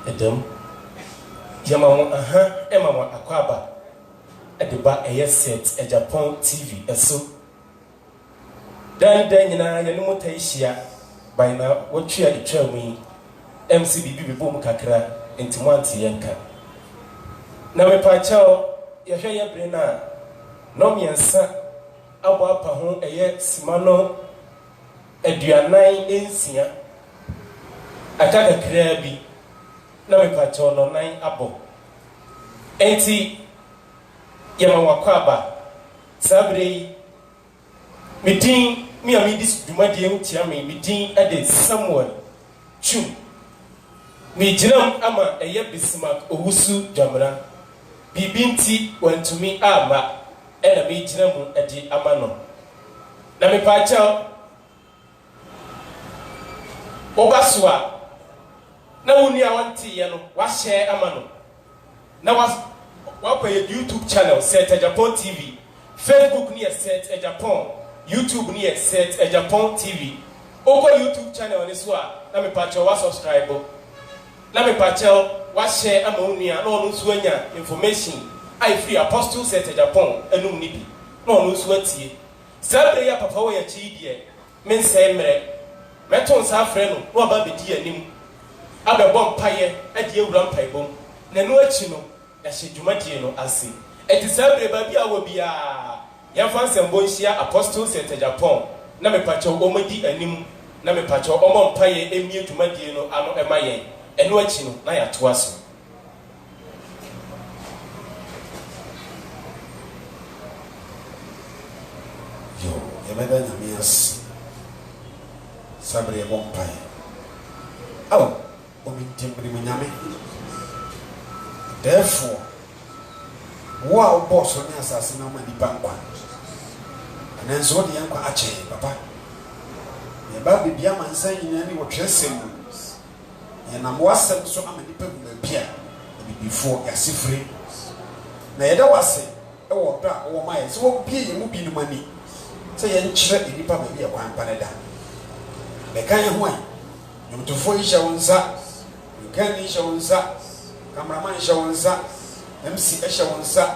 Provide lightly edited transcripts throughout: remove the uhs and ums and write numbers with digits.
Edem Yamawa Emma Aquaba at the bar a set a Japan TV so Dan Yanimotasia by now what you are determining MCB boom kakra into Monty Yanka. Now me pacho Yahya Brena no me ansa abo apa ho eye simano aduanan ensia aka kakra bi na me pacho no nan abo enti yama wakwaba sabre midin mi amidis dumade entia me midin ade Samuel Chu mi jinam ama eye Bismarck owusu jamra bibinti wantumi ama ena mi jinamu adi amano na me pacha obaswa na woni awanti ye no wa share amano na wa pa YouTube channel set a Japan TV, Facebook ni set a Japan, YouTube ni set a Japan TV. Oko YouTube channel ni so na me pacha wa subscribe na me pacha wa share amonia na onu so anya information I free apostle set a Japan enum ni bi na onu so atie sabre ya papa wo ya chi die men se mre meton sa frɛ no na ba bedi anim abɛbɔ mpaye ade ewura mpaebom na no achi no ya hye no ase eti sabre ba bia wo bia ya fansɛmbɔ nhia apostle set a Japan na me pacha wo madi anim na me pacha wo mpaye emie dwumadie no ano ema yɛn eno achi no na ya to aso yo yemeda nyamias sabre bompai aw omi timbri nyame therefore wa boss on asase na mani bankwa anenzo de yankwa ache papa ye ba bibia mansan nyina ni wo twesem ye na mwasem so amani pegu na bia before yasifre na yeda wase e wo da wo mai so wo bie ye mu bi no mani se ye nkyere nipa ba bia kwan paneda me kan ye ho ai nyomtofo isha wonsa kan isha wonsa cameraman isha wonsa MC isha wonsa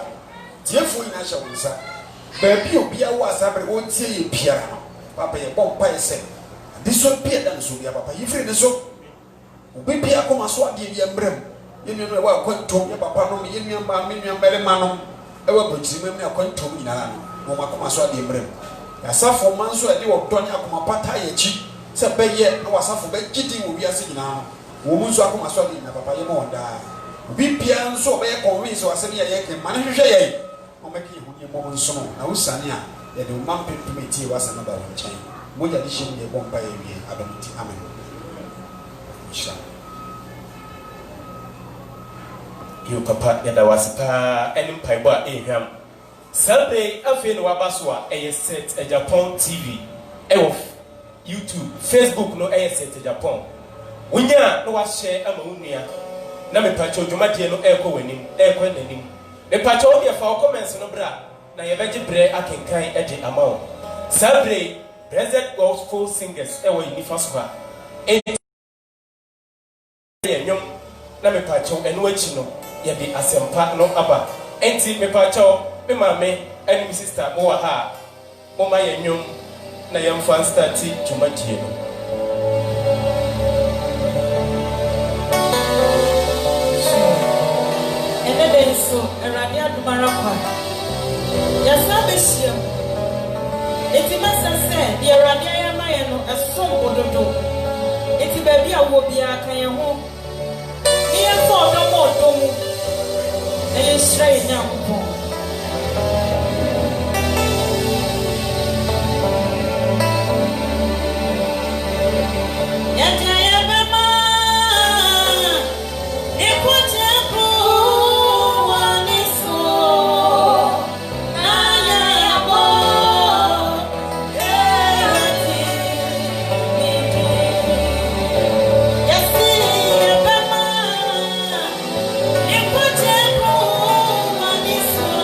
tiefo ina isha wonsa ba bi obia wo asabre wo tie ye piara no papa ye bompa ye se diso pia dan so bia papa yifre de so obi pia koma so ade bia mbrem ye nunu wa kwantom ye papa no ye nua ba me nua bele manom e wa botiri me akwantom nyinara no mo makoma so ade mbrem ya safo manso ade wo dɔne akoma pata ye chi se beye na wasafo be gidi wo wiase nyinara wo mu nso akoma so ade na papa ye mo nda obi pia nso be convince wasɛ ye ye ke mane hwehwɛ ye o meki hu ye mo nso no na usane a ye de man pempemeti wasa na ba wo nkyɛn mo ya de hyem ye bomba ye wie adomti amen inshallah yo papa yada wasipa enim paibo a ehwam sabe afi no wabaso a set a Japan TV of YouTube Facebook no set a Japan wonya no wa share ama wonua na me pacho dwumadie no ekɔ wanim ekɔ nanim me pacho wo de fa comments no bra na ye beje bre akenkan ede amawo sabe present gospel singers ewo nifa so ha enyom na me pacho eno achi no ye bi asempa no aba enti me pacho me mame and my sister mo ha mo ma ye nyom na ye mfa start dwumadie no enede so erade adumara kwa ya sabe shia eti masa se de erade ayama ye no esom ododo eti ba bia wo bia kan ye ho ni ye fo odo mu na ye shrai nyampo So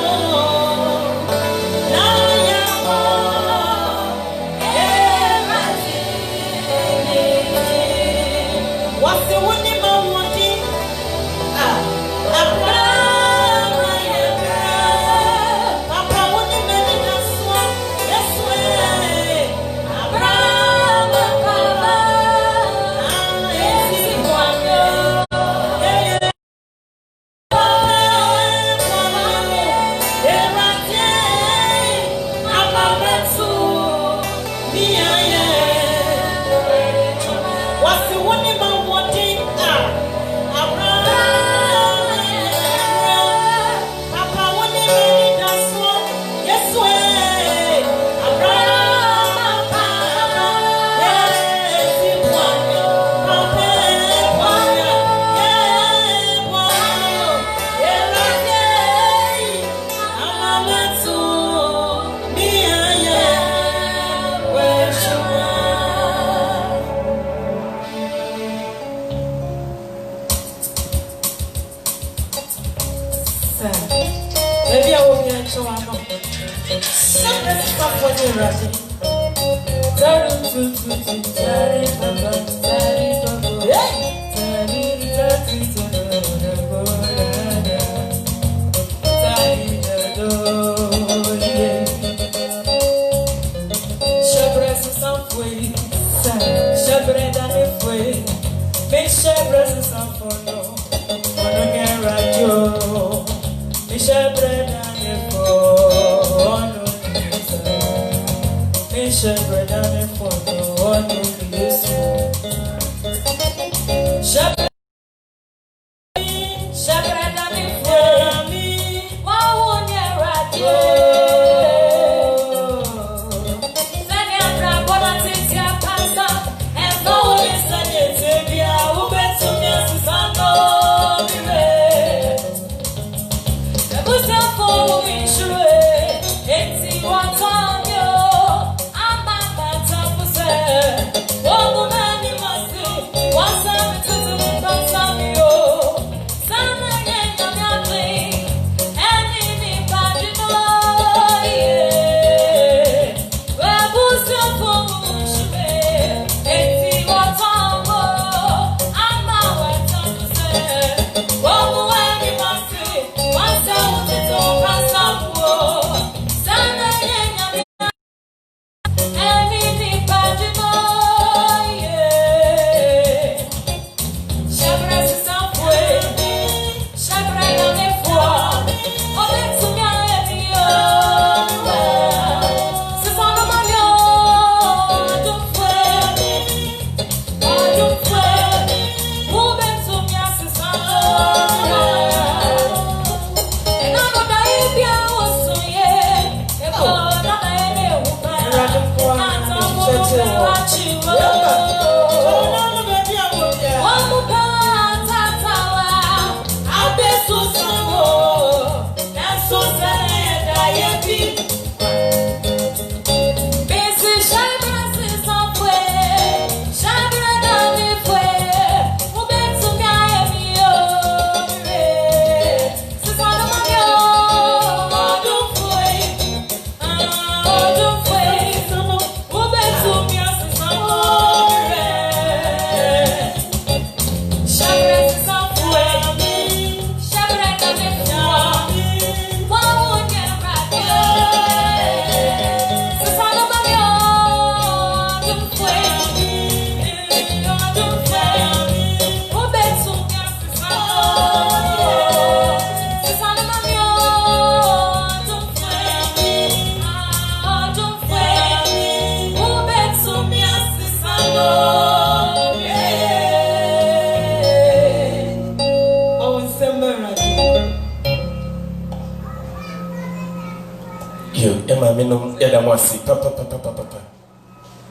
Minum Yadamasi, Papa.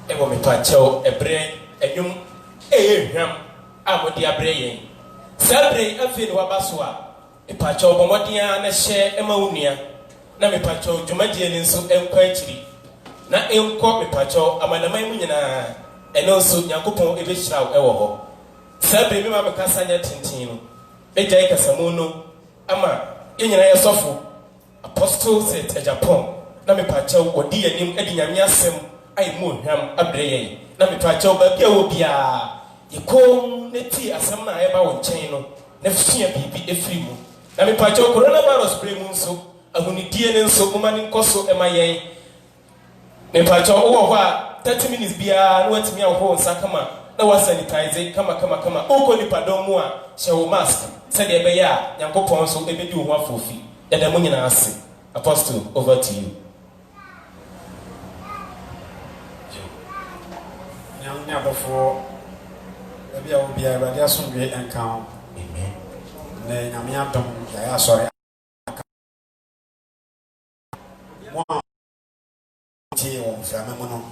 Ewo me pacho, ebre, enyum, ham, amodia braying. Sabre, a fin wabaswa, a pacho, bomodia, na share emaunia, na me pacho, Jumadian in so enquiry. Na enco me pacho, amanamina, and also Yakupon Ebishau ewo. Sabre, me mamma Casanya Tintino, Ejaka Samuno, Ama, Inya Sofu, Apostle said a Japan. Na me pacho odi anim edi nyame asem ai mu hwam abreye na me pacho ba bia wo bia ikom neti asem na eba wo nchen no na fia bibi efiri mu na me pacho coronavirus bre mu nso ahunidie ne nso kuma ne nkoso ema yen me pacho wo ho a 30 minutes bia na watimi aho nsa kama na wa sanitize kama oko ni padom mu a hye wo mask se de ebe ya yankopon so ebedi wo ho afofi yada mu nyina ase. Apostle, over to you. Now before maybe I will be able to some great encounter. Amen. Then I'm not done. I sorry. One tea on Flamono.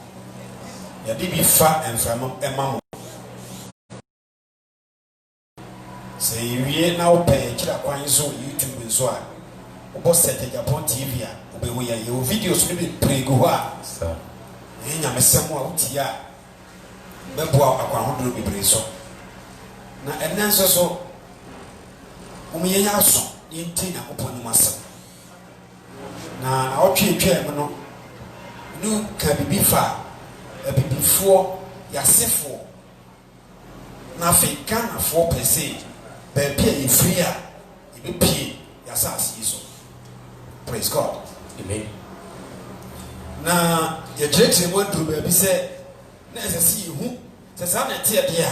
Ya did be fat and Flammo. Say you now pay Chilakwan so YouTube and so on. Boss set Japan TV. We are your videos will be pretty good. Sir. I'm a somewhat here. Beboa akwa hodo bebre so na enanso so umyenya so yenti na oponi masem na otwetwe em no nu ka bibi fa bibifo yasefo na African for per se baby e free a e be pie yasase yiso. Praise God. Amen. Na ye church mo dru baby say na esese hu se sa na tie de a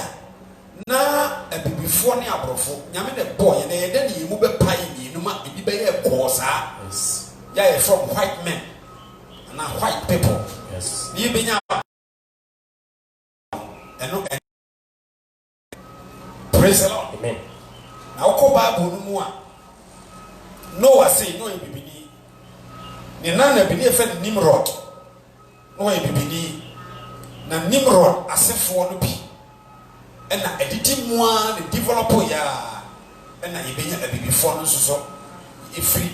na bibifo ne abrofo nyame ne boy na ye de ne mu be pai ni no ma ebi be ye ko sa. Yes. Yeah, from white men and white people. Yes. Ni be nya praise the Lord. Amen. Now ko Bible no mu a Noah say no ebibini. Ni na bini e fe Nimrod. No ebibini. Na Nimrod asefo no bi. E na editi mu a ne develop ya. E na yebenya ebibifo no so efri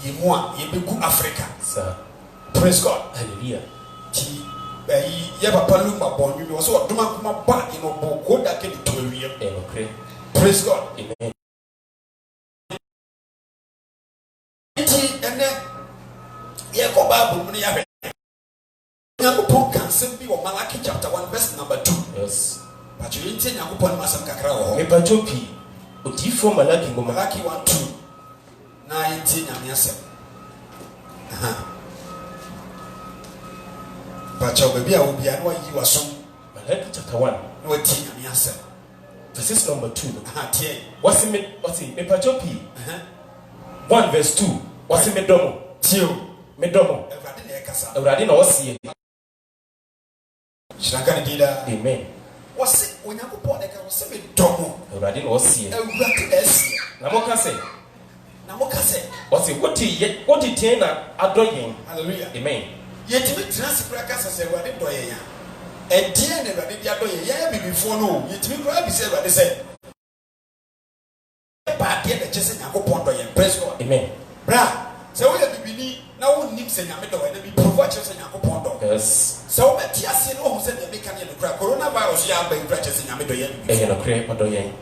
yemu a yebegu Africa. Sir. Praise God. Hallelujah. Ti ye papa lu ma bon wi so oduma kuma ba in obo ko da ke di to wi. Praise God. Amen. Ti ene ye ko Bible mu ne ya hwe. Nyakopon kan sem bi o Malachi chapter 1 verse number 2. Yes. But you enti Nyakopon ma sam kakra wo ho. Me pachopi odifo Malachi ngoma. Malachi 1:2. Na enti nyame asem. Pacho baby a obi an wa yi wasom. Malachi chapter 1. Na wati nyame asem. Verse number 2. Tie. What's me pachopi? 1 verse 2. What's me domo? Tio. Me domo. Everade na ekasa. Everade na wasi. Shiraka ni dida. Amen. Wasi Onyankopon eka wasi me domo. Everade na wasi. Everade na esi. Na mo ka se. Wasi what tie na adoyen. Hallelujah. Amen. Yetimi transi kura kasa se Everade doyen ya. Edie na Everade dia doyen ya bibifo no. Yetimi kura bi se Everade se. Ba dia na chese Nyakopon doyen. Praise God. Amen. Bra, se wo ye bibini na wo nim se nyame doyen na bi provo chese Nyakopon doyen. Yes. So we tia se no ho se de meka ne kura coronavirus ya ba kura chese nyame doyen. No kure adoyen.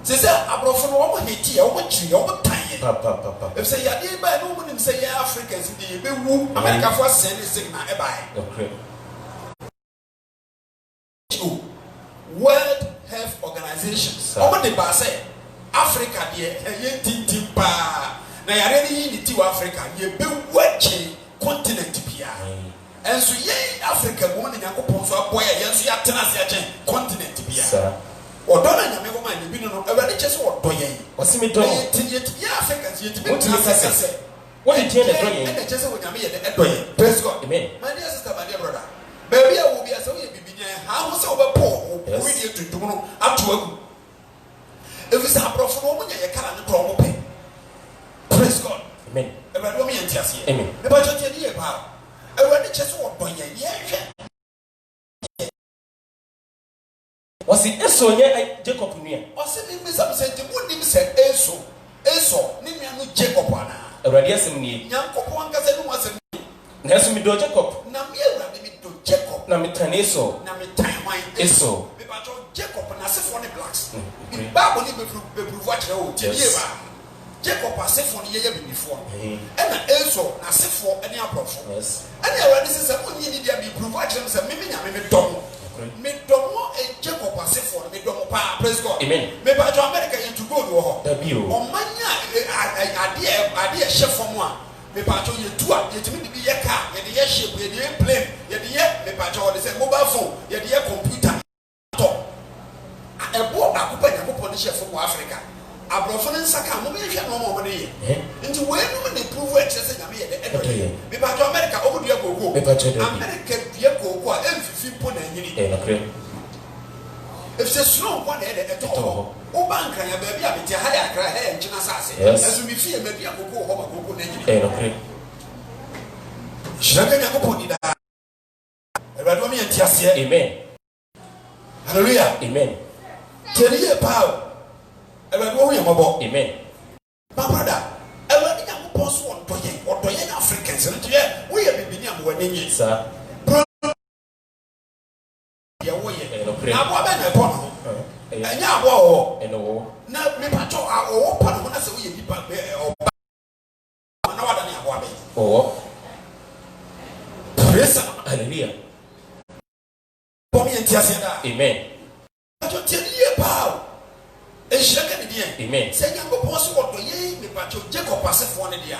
Se se abrofo no wo heti ya wo chiri wo tan ye. Papa. If say ya dey by no mo nim say ya Africans dey be wu America for send signal e by. Okay. World Health Organization. Omo dey ba say Africa dey ye tintin pa. Na ya re ni ti wa Africa ye be wache continent bia. Enso ye Africa mo na Yakopon so aboya ye enso ya tena se achen continent bia. Sir. Odona nyame ko ma ni bi no Ewade chese odoyen. Wasimi do. Ye Africans ye ti be say. What did you do? And chese wo nyame ye de edoyen. Praise God. Amen. My dear sister, my dear brother. Baby I will be as we be how say obepo we dey tuntum no ato agu. If it's a profo no munya ye kala ne to mo pe. Praise God. Amen. Ewade wo me entiase. Amen. Me ba chotie die ba. Ewade chese odoyen ye hwe. Wasi eso nye Jacob nua. Wasi mi sam se ti mu nim se eso ni nua no Jacob ana. Ewade asem nie. Nyankopon ankasa no asem. Na eso mi do Jacob. Na me Ewade mi do Jacob. Na mi tan eso. Na mi tan wan Eso. Me ba jo Jacob na asefo ne blacks. Bi Bible ni be prove akere o ti die ba. Jacob asefo ne ye bibifo. E na eso na asefo ne abrofo. Yes. Ani Ewade se onyi ni dia bi prove akere se me nyame me dom. Me domo e Jacob asefo me domo pa. Praise God. Amen. Me ba jo America ye to go do ho. Dabio. O manya ade chef mo a me ba jo ye tu a ye timi bi ye car ye de ye shape ye de plane ye de ye me ba jo de say mobile phone ye de ye computer to e bo ba ko pa nya ko chef mo Africa abrofo ne nsaka mo me hwe no mo de ye nti we no ne prove e chese nya me ye de edo me ba jo America o mo de gogo America de gogo a emfifi po na nyini Okay. If se snow one head at all, O bank ya baby a bit higher cry hair and china sassy. Yes. As we fear maybe a go home a go name. Okay. Shaka Yakoponi da Radomi and Tiasia. Amen. Hallelujah. Amen. Teria power. Radomi Mabo. Amen. My brother, I want to post one to young Africans. And yeah, we have been young when you Sir. Na bo be na pon ho enya bo ho eno na me pacho a o pa no na se wo ye nipa o na wada na abo abe oh praise Amen. But you tell you about a second idea. Amen. Say you go post what to ye, but you Jacob pass for one idea.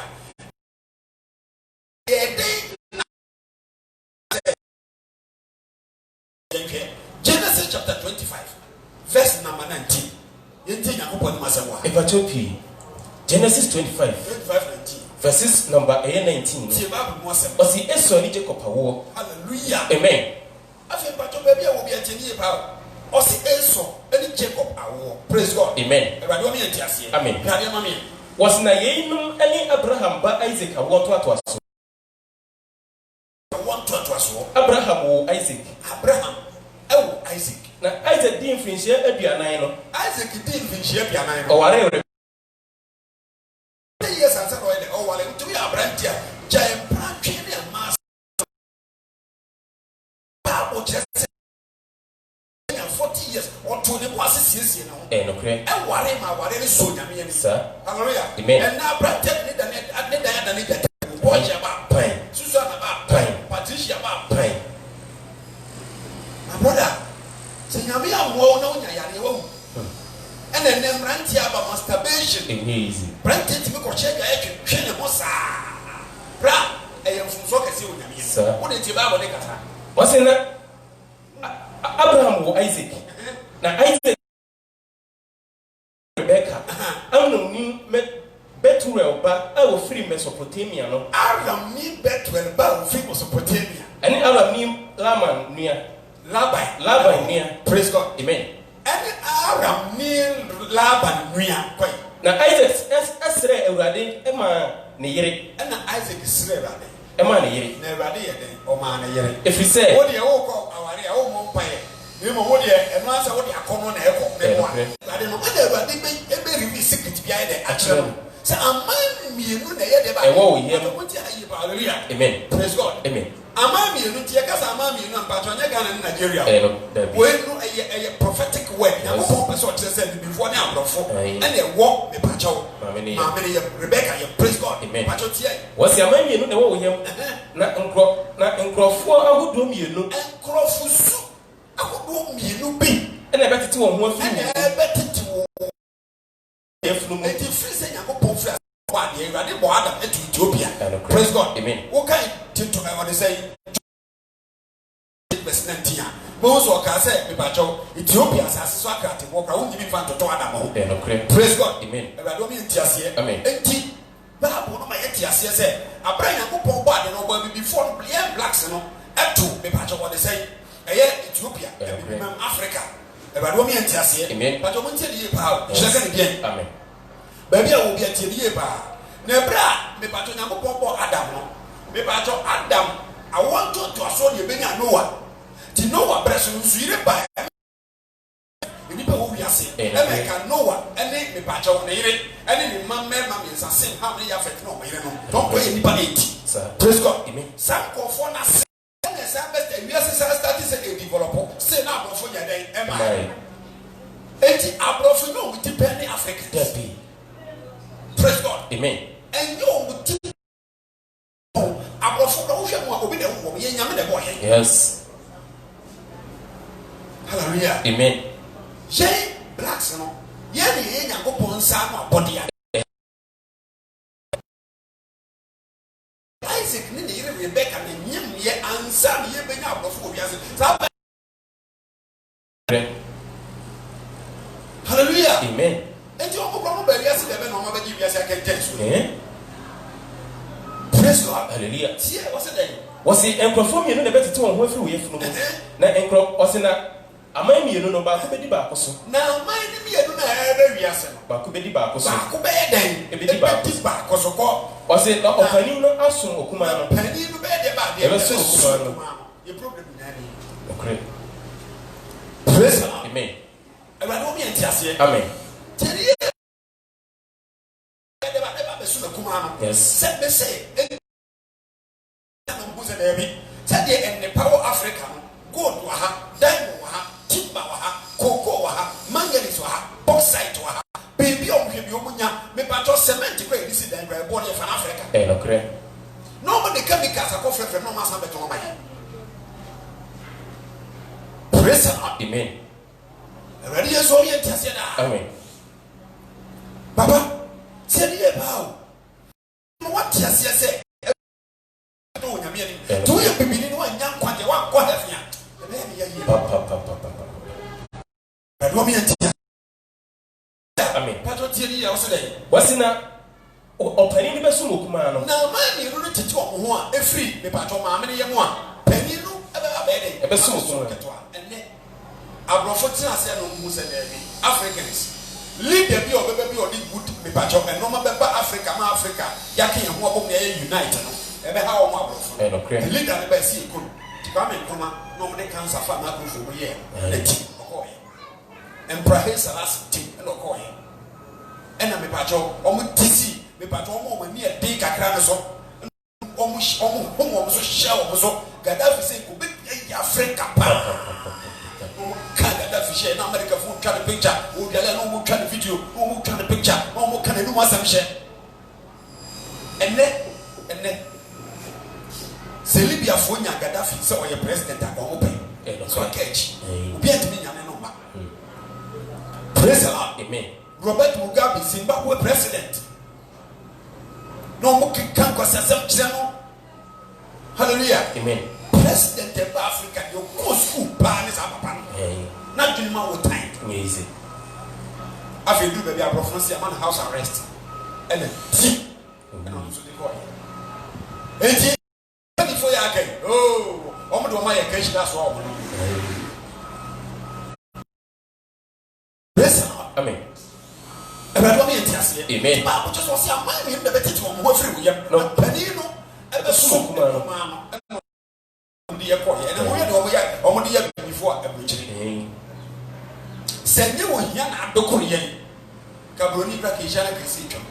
Genesis chapter 25, verse number 19. Genesis 25, 19. verses number 19. Osi Esau ni Jacob awo. Hallelujah. Amen. Afi pato baby a wo bi ateni pa. Osi Esau ni Jacob awo. Praise God. Amen. Ewade o mi entiase. Amen. Ewade ma me. Was na yeinum ani Abraham ba Isaac awo to aso. Abraham wo Isaac. Abraham ewo Isaac. Na Isaac di mfinhia aduanan no. Isaac di mfinhia aduanan no. O ware yes, I said, oh, well, to be a brand here, giant branching and mass. Bible just 40 years or 20 years, you know. And okay. And what is so yummy, sir. Hallelujah. Amen. And now, Brad, take the net at the net. Watch about pine. Susan about pine. Patricia about pine. My brother, say, Yammy, I'm well known. And then them rant here about masturbation. Easy. Branted to me or check a mossa. Bra, I am from Soccer. What did you buy? What's in that? Abraham or Isaac? Now, Isaac, Rebecca, I don't mean Bethuel, but I will free Mesopotamia. No, Aram mean Bethuel, but free Mesopotamia. And Aram mean Laman near Laban near. Praise God. Amen. And Aram mean Laban near. Now Isaac Esre Eurade Emma Nere. And Isaac is Srera. Emma Nere. Never did, or man. If you say, what do you call our own umpire? You know what you and answer what you are common echo. I don't know whether they may be secret behind the actual. So a man me, you know, Amen. Praise God. Amen. Amami, you know, Tiakas Amami, you know, Patrona in Nigeria. When a prophetic word, I'm a said before now, and they walk the Pacho. Rebecca, praise God. Amen. Pachotia. What's your man? You know, him? Not uncroft for I would do me, you know, and Crofusu. I would do me, you know, be. And I bet it to one thing. And I bet it to if no more freezing, I go for Ethiopia. Praise God. Amen. What kind to I want to say? Verse 19. Most of us say, Ethiopia has so attractive. Walk around giving fun to Adam. Praise God. Amen. I don't mean Tiasia. Amen. Enti, Babu, my Tiasia said, I bring a couple body and over before the young blacks, you know, up to the patch of what they say. Ethiopia, Africa. I don't mean Tiasia. Amen. But I won't tell you about second again. Amen. Baby, I will be a Tiasia. Nebra, me pato na popo Adam no. Me pato Adam, I want to assume you bring Noah. Ti Noah breast no suire ba. Ni pe wo wiase. E me ka Noah, ene me pato na yire, ene ni mamma me nsase how many affect no yire no. Don't go any pa 80. Praise God. Amen. Some confo na se. Ene sa best we are start say develop. Say na abofo ya den e ma. Enti abofo no with depend Africa. Praise God. Amen. And you yes. Hallelujah. Amen. Jay blacks no. Yeni enya go ponsa no body. Isaac ni ni Rebecca ni nyim ye ansa ni ye benya abofo obiase. Hallelujah. Amen. And you go from Belias, the no matter if you can tell you. Praise God. Hallelujah. See, what's the name? Was it and perform you know the better to one who we have no na encrop was in a man you know about the back also. Now, mind me, I don't know every answer. But could be back also. Could be then a bit back also. Was it not opening no assume or Kumano? Penny to bed about the ever so Kumano. Your problem, okay. Praise God. Amen. I don't mean to amen. Yes. Set me say, said in the power Africa, gold waha, diamond waha, timber waha, cocoa waha, manganese waha, bauxite waha, baby of him, Yomunya, me pato cement grade, this is the body of Africa. Okay. Nobody chemicals are coffee from no mass beton. Praise the Lord. Amen. Ready as oriented. Amen. Papa, say me about what yes, yes, do you believe one young quantity one quarter? Amen. Patriotic yesterday. What's in a opening the best look, man? Now, man, you don't teach one, a free, the patron, mammy, and one penny, a best and then Abrofotina said, Africans. Lead the bio baby or the good me patch and no member Africa, Yaki and Wabon united. And how my leader the best you could come and come no one can suffer nothing for year. And praise the last team and Okoy. And I'm a patch of TC, me patch almost near Dick Akranaso, almost so shell so Gaddafi say, could be Africa. Canada fish, America food kind of picture, who get no more kind of video, no more kind of picture, no more kind of do some share. And then Libya Fonia Gaddafi, so your president are open. So I catch. Be at me and no. Praise the Lord. Amen. Robert Mugabe, Zimbabwe president. No more can go. Hallelujah. Amen. President of Africa, your go school plan is up. Not doing my own time. Easy. After you do baby, I brought France, I'm on house arrest. And then, and I'm so decoy. And before you again, oh, I'm going to my occasion, that's all. Listen, amen. And I don't mean to say, amen. But just was your mind in the better to more free. No, Penino, and the soup, man. And we had before every send you one young Abdokurian Cabroni Brakishana Cassitron.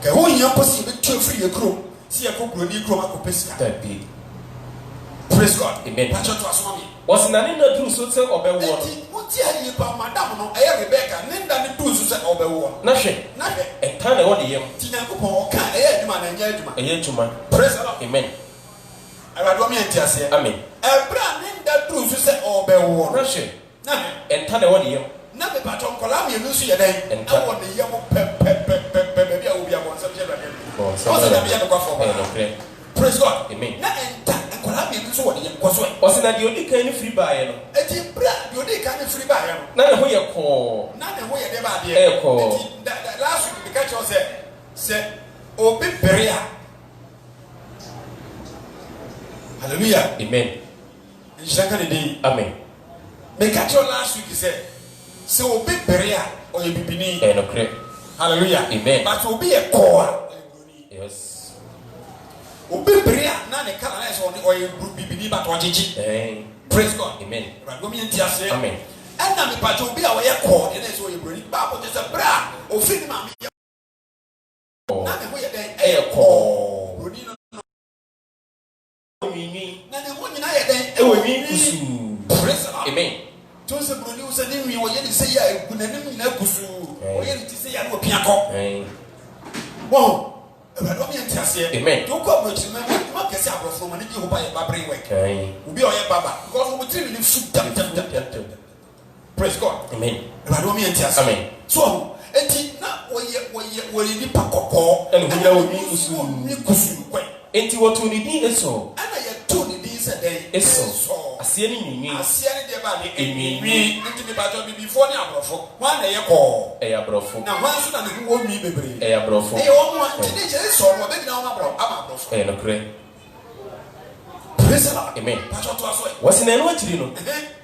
The whole young possible to free a crew, see a cook Bruni Chroma Pesca. Praise God, amen. Was in an inner do so or be war. What tell you about Madame Rebecca, named that the do so or be war. Nothing, and turn the audience. Tina Copo, can a man and Yetman. Praise God, amen. I don't mean to say, amen. A brand named that do so or be war. Russian. And turn the audience. Never but on Columbia, Lucy, and I want the young baby. I will be a subject. Praise God, amen. And Columbia, was it that you only kind of free buyer? A deep brand, you only kind of free buyer. Not a way you call, not a way you call. Last week, the catcher said, oh, big barrier. Hallelujah, amen. In second day, amen. The catcher last week, he said, so big barrier or you be beneath. Hallelujah, amen. But will be a core. Yes. Obe bria na ne kala na so o ye be beneath but what chichi. Praise God, amen. Amen. And na me pa jo be a we core na so ye broni Bible just a bra o fini ma me. Na ne we den e core. Broni no. Na ne woni na ye den e we kusu. Praise God, amen. Jose broni o se ni we ye say ya e gunanim na kusu. O ye ti say ya no piako. Wow. Amen. Don't come with him. You can't say I'm from an Indian by a brain work. We'll be on your baba because we three live soup. Praise God. Amen. Amen. So, and now we need Paco and we know we need and what we need is so. And I had 2 days a day. It's so. I see any me before the one a call a brofo. Now, one should have won me, baby. A brofo. They all want to so what they know about a crane. Praise the Lord. Amen. What's in any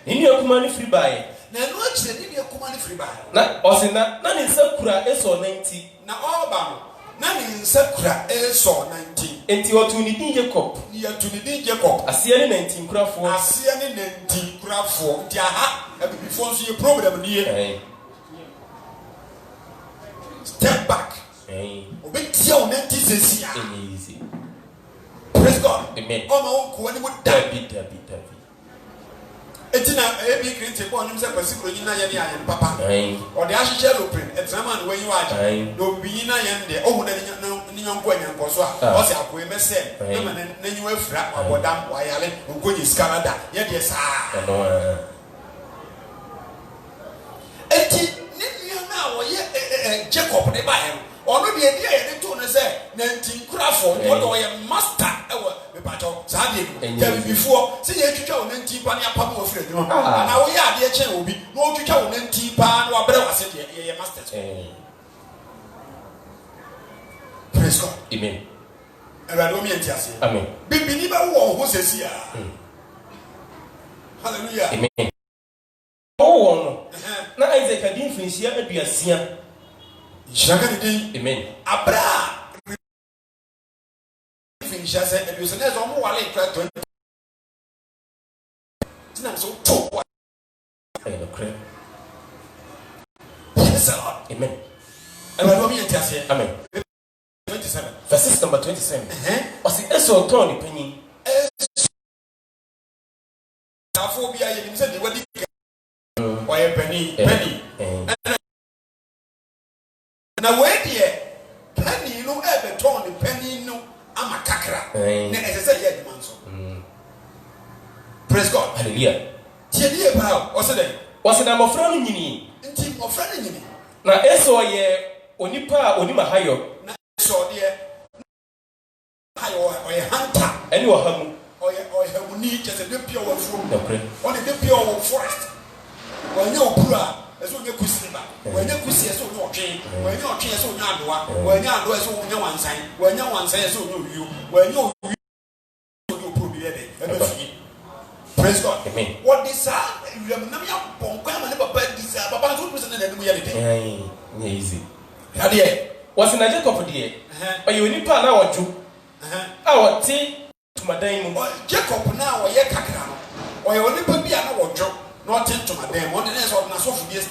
in your command free buy? Now, what's in your command free buy? Not was in that none in Sakura is or 90. Now, all none in Sakura is or 90. And you are to need Jacob. You are to need Jacob. I see any 19 craft for. I see any 19 craft for. Before you problem here. Step back. Obey your 90 easy. Praise God. Amen. Oh, my own would die. It's in a big creative one himself, a papa. Or the Ashley open, and someone where you are. No, be in a end, oh, nyonko nyanko so a o se akoe mese na ma na nyu afira abodam wayale nkoji scanada ye de saa eti ni nua na wo ye Jacob de ba he ono de dia ye de to no se na ntinkurafo wo do ye master ewo me pacho saa de no before se ye twitwa wo ntin pa ne apam wo fira dwuma na wo ye ade che obi na wo twitwa wo ntin pa na wo bere wase de ye master. Praise God. Amen. Amen. Bibini ba wo ho sesi a. Hallelujah. Amen. Oh no. Na Isaac adin finsia aduasia. Shaka de. Amen. Abra. Finsia se aduasia na zo mo wale 20. Tina so to. Amen. Yes, Lord. Amen. Amen. 27. Verse number 27. Was it so Tony Penny? Phobia, you said, what did you why a penny? Now, where dear penny, no ever torn the penny, no, I'm a cacra. As I said, yet, Manso. Praise God. Hallelujah. Dear, what's it? Was it I'm friend in me? Indeed, of friend in me. Now, so ye, Onipa, Onima Hayo. So, dear, or a hunter, and you are home. Or you need just a pure fruit, Okay. only the pure forest. When you're poor, as when you're Kusiba, when you're Kusi, so no tree, when you're tree, so Yandua, when you're so no one sign, when no one says so you, when you prove it. Praise God. Amen. What this are, you have never never bad this, Papa, 2% and reality. Easy. Hadia. Was in a Jacob dear? But you need pan our Jew. Our tea to Madame Jacob now, or ye cacra, or you only put me an hour job, not to Madame, one is of Nassau for years,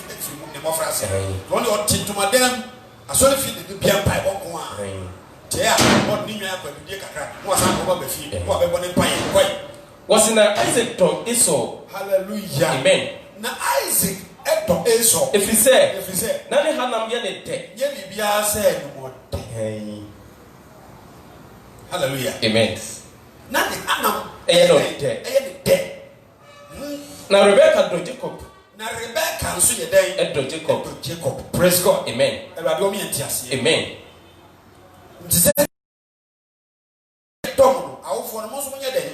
only or tin to Madame, I saw the feet to be a pipe on one. Yeah, what need I could be a cacra, was over the feet, what I want to buy. Was in a Isaac dog is so. Hallelujah. Amen. Now Isaac, Eto is so. If you say, Nanny Hanam Yanet, Yelly be I said, hallelujah. Amen. Nothing, Anam, dead. Now Rebecca do Jacob. Now Rebecca, and so your day, Edo Jacob. Praise God. Amen. Amen. I'll for the most of your day.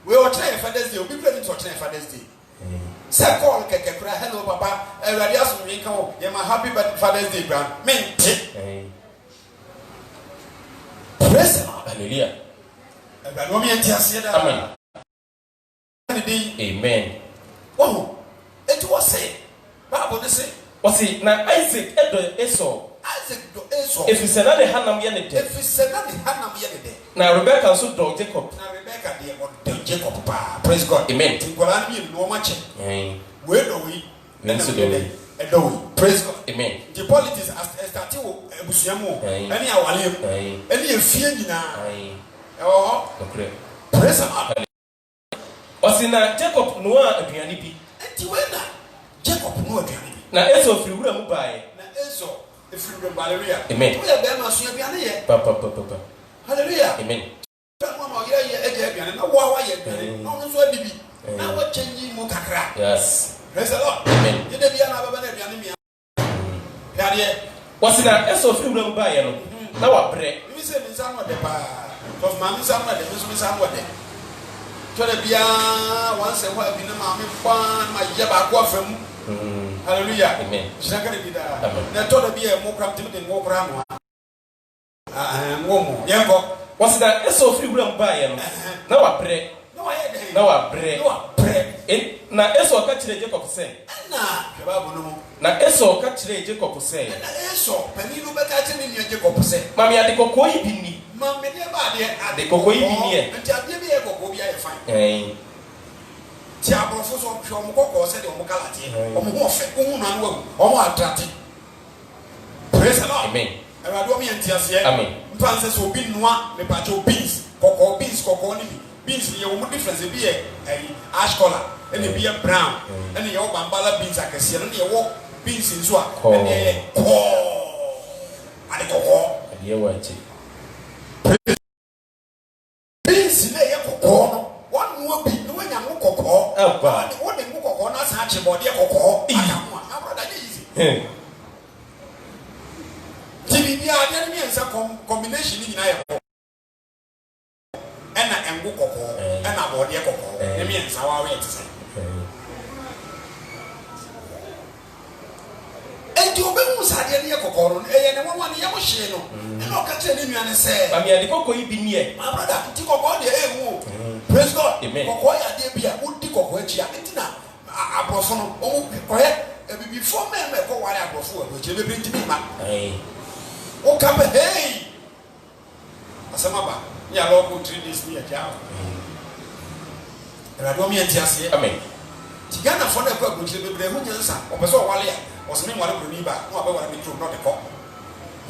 We will try Father's Day, we'll be ready to try Father's Day. Say, call Kakakura, hello, Papa, and Radias will come. You're my happy Father's Day, Brown. Men. Praise God. Hallelujah. Amen. Amen. Oh, it was say, Bible to say, was it now Isaac Edo Esau? Isaac do Esau. If you said that the Hanam Yanet, If you said that the Hannah Yede. now Rebecca also dog Jacob. Now Rebecca, dear, what Jacob, praise God. Amen. Tinkolani, no much. Where do we? Praise God. Amen. The politics as started Busiamo, any our live, any fear now. Oh, praise God. Was in a Jacob Noah a pianipi. And when Jacob no pianipi. Now Esau if you would buy. Now Esau, if you were Valeria. Amen. We are them as you have Papa. Hallelujah. Amen. Now what changing Mukakra? Yes. Praise the Lord. Amen. You did was in a Esau if you would buy. Now I pray. You say, Miss Amma, the pa of Mammy Sama, the Miss Amma. To the Bia once a while, Mammy, my Yabaqua from Hallelujah. Amen. She's not going to be there. They told her be a more crafty than more grandma. Yango. Was that Esau if you would buy. Now I pray. Now I pray. Now Esau catch the Jacob say. Now Esau catch the Jacob say. Esau, Penny catching in your Jacob say. Mammy at the Cocoy Bini. Mammy, at the Cocoy Bini. And Jabby Cocobia fine. Tiabo from Coco said on Mocalati, or more attractive. Praise the Lord. Amen. And I don't mean Tiasia. Amen. Francis will be noir, the patch of beans, cocoa beans, cocoa beans, you will difference a beer, ash color, and a beer brown, and the old bambala beans I can see, and the walk beans in swap, and the cocoa. Ye wachi. Beans na ye kokko. One no be no nya mo kokko. Aba. What the mo kokko na sa che body kokko. Aka mo. Na brother easy. Tibi bia de me ensa combination ni na ye kokko. Ena engo kokko. Ena body kokko. Ne me ensa wa we tse. Enti obemu sade ne kokoro no eye ne wonwa ne yamo hye no e no ka tire ne nuane se Mami ade kokko yi bi nie. my brother ti kokko de emu praise God kokko ya de bia udi kokko achi a enti na abrofo no o koye bibi fo me ko ware abrofo wa che be enti bi ma o ka be hey asama ba ya lo ko 3 days ni aja era do mi enti ase Amen. Tigana for na ko abuche be bre hu nyansa o be so wale ya osme wale broni ba no abe wale mitro no de ko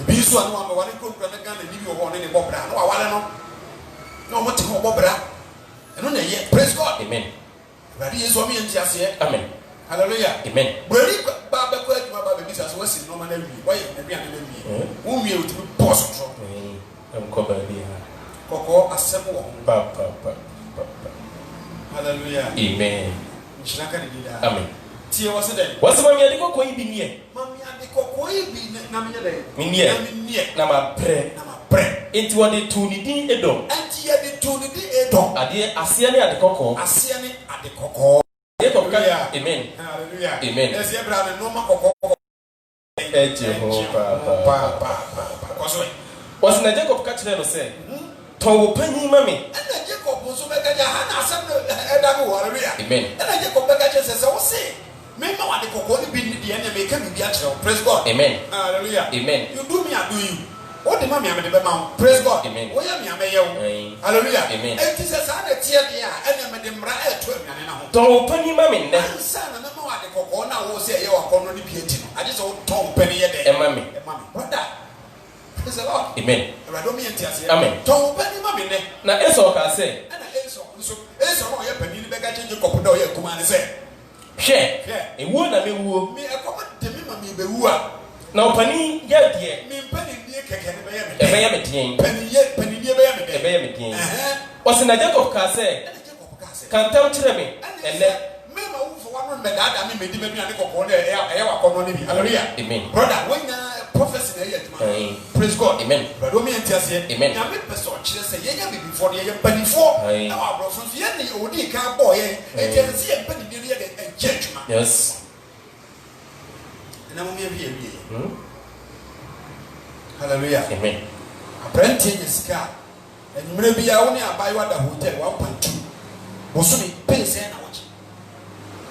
ebi so anu abe wale ko kura na Ghana ni bi wo ne bobra no wale no no mo ti ho bobra eno na ye praise God Amen. Radi Yesu o mi enti ase Amen. hallelujah Amen. broni ba ba ko aduma ba be bisa so wasi no ma na wi why na bia na wi wo mi e o ti boss tro Ko ba bi ha. kokko asem wo Pa. hallelujah Amen. nshiraka ni dida Amen. tie wo se den Wasi mami ade kokko yi bi nie. mami ade kokko yi bi na me den Minie. na me nie Na ma pre. na ma pre Enti wode tu ni din Edom. anti ye de tu ni di edom Ade asia ne ade kokko. asia ni ade kokko Ye kokko. Hallelujah. Amen. hallelujah Amen. esi ebra ne no ma kokko Eje ho pa. koso Wasi na Jacob ka kire no se. Ton wo panyi mami. ena Jacob nso be kaja ha na asem no eda go hallelujah Amen. ena Jacob be kaja se wo se me ma wa de kokko ni bi ni de ena me ka bi a kire praise God Amen. hallelujah Amen. you do me I do you what the mama me de be ma praise God Amen. wo ya me ameye wo Amen. hallelujah Amen. enti se sa na tie de a ena me de mra e to anuane na ho Ton wo panyi mami ne. ansa na ma wa de kokko na wo se ye wa kono ni bi enti no ade so ton pani ye de E mami. brother praise the Lord Amen. Rado mi enti ase Amen. ton pani mami ne Na Esau ka se. ena eso no ye pani ni be ka change kokko da o ye kuma ne se Hwe. Ewu na mewuo. mi e kokko de mi ma mi be wu a Na opani ya die. mi pani ni keke ne be ye me E be ya me tin. pani ni be ye me E be ya me tin. eh Wasi na Jacob ka se. ena Jacob ka se Kantam kire me. Ene. me ma wu fo wa no me da me di me nuane kokko ne e wa kono ne bi hallelujah Amen. brother when prophecy na ye aduma Amen. praise God Amen. Rado mi enti ase Amen. ya me pese o kire se ye ya be before ye pani for Amen. na wa bro so ye ni odi ka boy ye e je se ye pani ni ye de judgment Yes. na mo me bi e hallelujah Amen. apprenti ye sika enumere bi ya wo ni abayi wa da hotel 1.2 boso mi pese na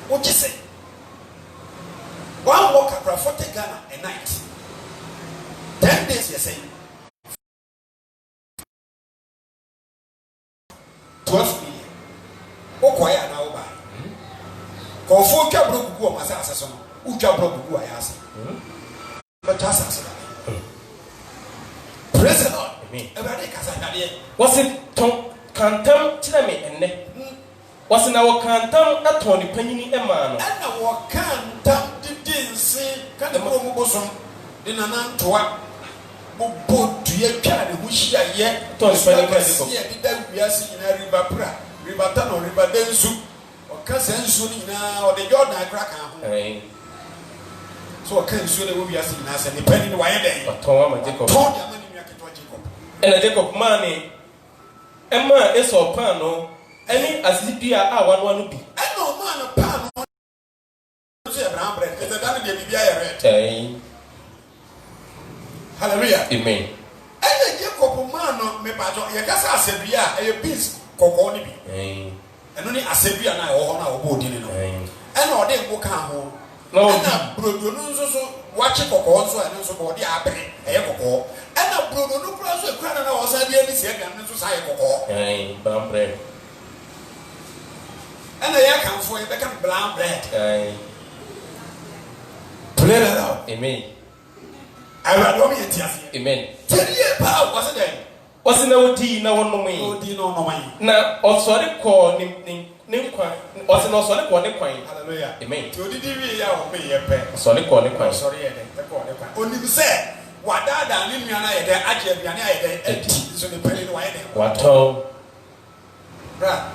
wo chi se one walk across 40 Ghana a night 10 days you say 12 million okoya na wo ba ko fo twa bro gugu o masa aseso no u twa bro gugu aya ase but asa ase praise the Lord Amen. everybody kasa dade Wasi ton kantam kire me enne. Wasi na wo kantam aton ni panyini e ma no. ana wo kan tam didinse kan bro mu bosom de nanantoa bobo tuye twa ne ho hia ye To ni panyini ka de ko. ye de da wiase nyina riba pra riba ta no riba densu o ka sensu ni na o de Jordan akra kan ho Amen. so o ka nsu ne wo wiase nyina se ne pani ni wa ye den Ton ma Jacob. ton ya mani mi aketo Jacob Ena Jacob mani. Ema Esau pan no. Eni asibia a wanu bi. ana o ma na pa no so ya bran bread ke da ne de bibia ye red Amen. hallelujah Amen. ana Jacob ma no me ba jo ye kasa asebia e beans kokko ni bi Amen. eno ni asebia na wo ho na wo bo di ni no Amen. ena ode ngo ka ho No. ena brodo no nso so wache kokko nso eno nso bo di abere eye kokko ena brodo no kura so ekura na wo sa di ani se ga nso sa ye kokko Amen. Bambre. ena ya kan fo ye be kan brown bread Amen. pray that out Amen. I don't mean to Amen. tell you about what's it Wasi na odi na wonom yi. no di no no man Na osori ko ni nkwa. Wasi na osori ko ne kwan. hallelujah Amen. to di wi ya o me ye pe Osori ko ne kwan. sorry ye de ko ne kwa onim se wadada ne nua na yɛ dɛ agye aduane ayɛ dɛ adi so ne pɛni no ayɛ dɛ watɔ bra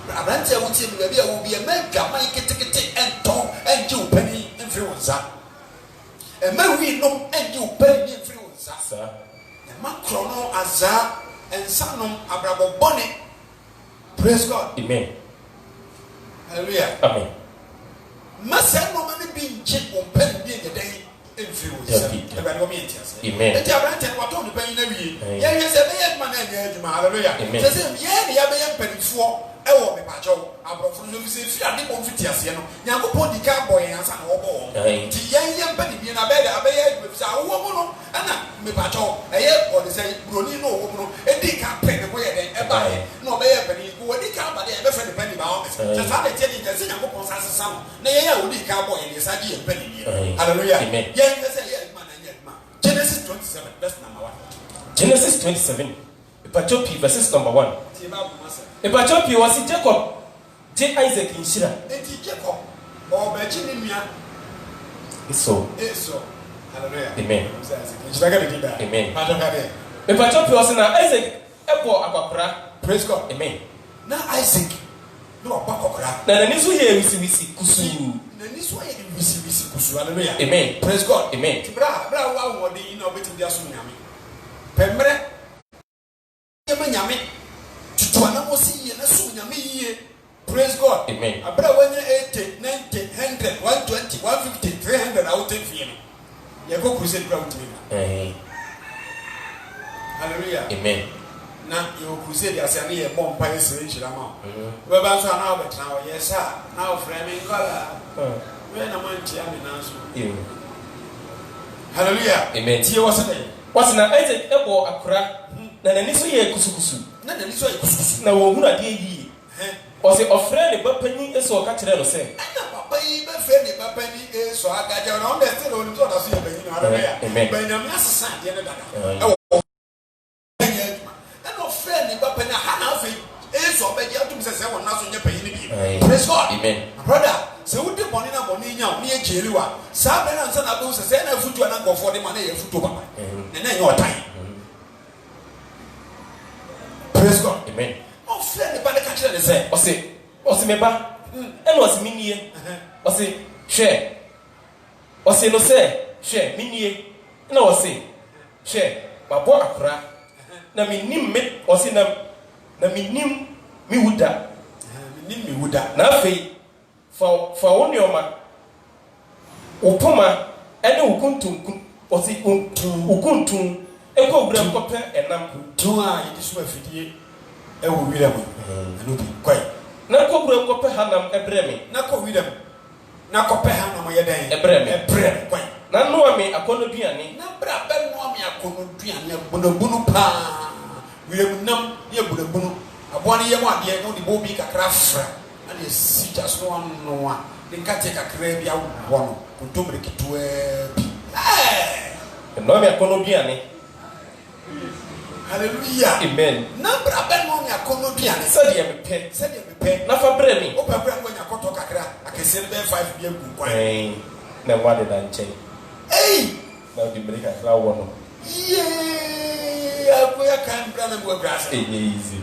abranteɛ wo tie me baabi a wo bi ɛma dwaman ketekete ɛntɔn ɛngye wo pɛni mfiri wo nsa ɛma wi nom ɛngye wo pɛni mfiri wo nsa ɛma korɔ no azaa ɛnsa nom abrabɔ bɔne. Praise God. Amen. Hallelujah. Amen. Masa no man be in check on pen being a day in few. Amen. And Abraham what on the pain every year. Yes, a man and hallelujah. Amen. Says, yeah, the other penny for our pacho. I brought from the city, I didn't want to tell you. Now go put the cowboy and son of all. The young penny being a bed, a bed with our woman, and me pacho, a year or the say, Brunino, and they can't pay the way they buy. No, they penny, who they can't buy the every penny about it. Just how they tell you that Singapore possesses some. Nay, I would be cowboy and his idea penny. Hallelujah. Amen. Yes, man, and yet, man. Genesis 27, that's number 1. Genesis 27, Epachopi, verses number 1. Epachopi was in Jacob, J. Isaac in Shira. Jacob, or Virginia. It's so. Hallelujah. Amen. Amen. Epachopi was in Isaac, Epo Aquapra. Praise God. Amen. Now Isaac, no Aquapra. Now, the news we hear is Kusu. The news we hear is Kusu. Hallelujah. Amen. Praise God. Amen. Bra, what do you know better than Yami? Pembre, Yami, to Tuanamosi and Asuyami. Praise God. Amen. A brother, when you're 80, 90, 100, 120, 150, 300, I will take for you. You go crusade ground to me. Hallelujah. Amen. Now you crusade as a near bomb by a syringe. We're about to know, but now, yes, sir. Now, framing color. When I'm on Tiamin. Hallelujah. Amen. Tia was a name. What's an Isaac Epo Aqua? Then the news we hear Kusu. None of this way Kusu. Now, who are they? Was it a friend, but penny is so catching us say? Papa, even friendly, but penny is so I got your own destiny on the other side. Amen. But I'm not a son, the other. Praise God. Amen. Brother, so we did money now, near Jeliwa. Saben and Son Abu says, I foot and go for the money and foot over. And then your time. Praise God. Amen. Oh, friend, the catcher is there. Was it meba? And was mini? Was it share? Was it no say? Share, mini? No, was it share? My boy Aqua. Na mi nim me was in them. Na mi nim mi wuda. Me would that. Na fe for only oma. Upoma any ukuntum was it ukuntum. Eko bram kope enam. Tua it is where fidie. E will be them. And will be quite. Na ko bram kope hanam ebreme. Na ko with them. Na kope hanam my day. Ebreme quite. Na no me akono duane. Na bra ben no me akono duane bunu pa. We have none near bunu. A one year one year no the bobby kakra and the sitchas no one. They can't take a crabby out one. Putumri to a no me akono duane. Hallelujah. Amen. Number ben no me akono duane. Said you be pay. Na fa bremi. Open brand when you koto kakra. I can send them 5 years good kwai. Na wade dan che. Hey. Now the break kakra wono. Yeah, we are kind brand and grass. Easy.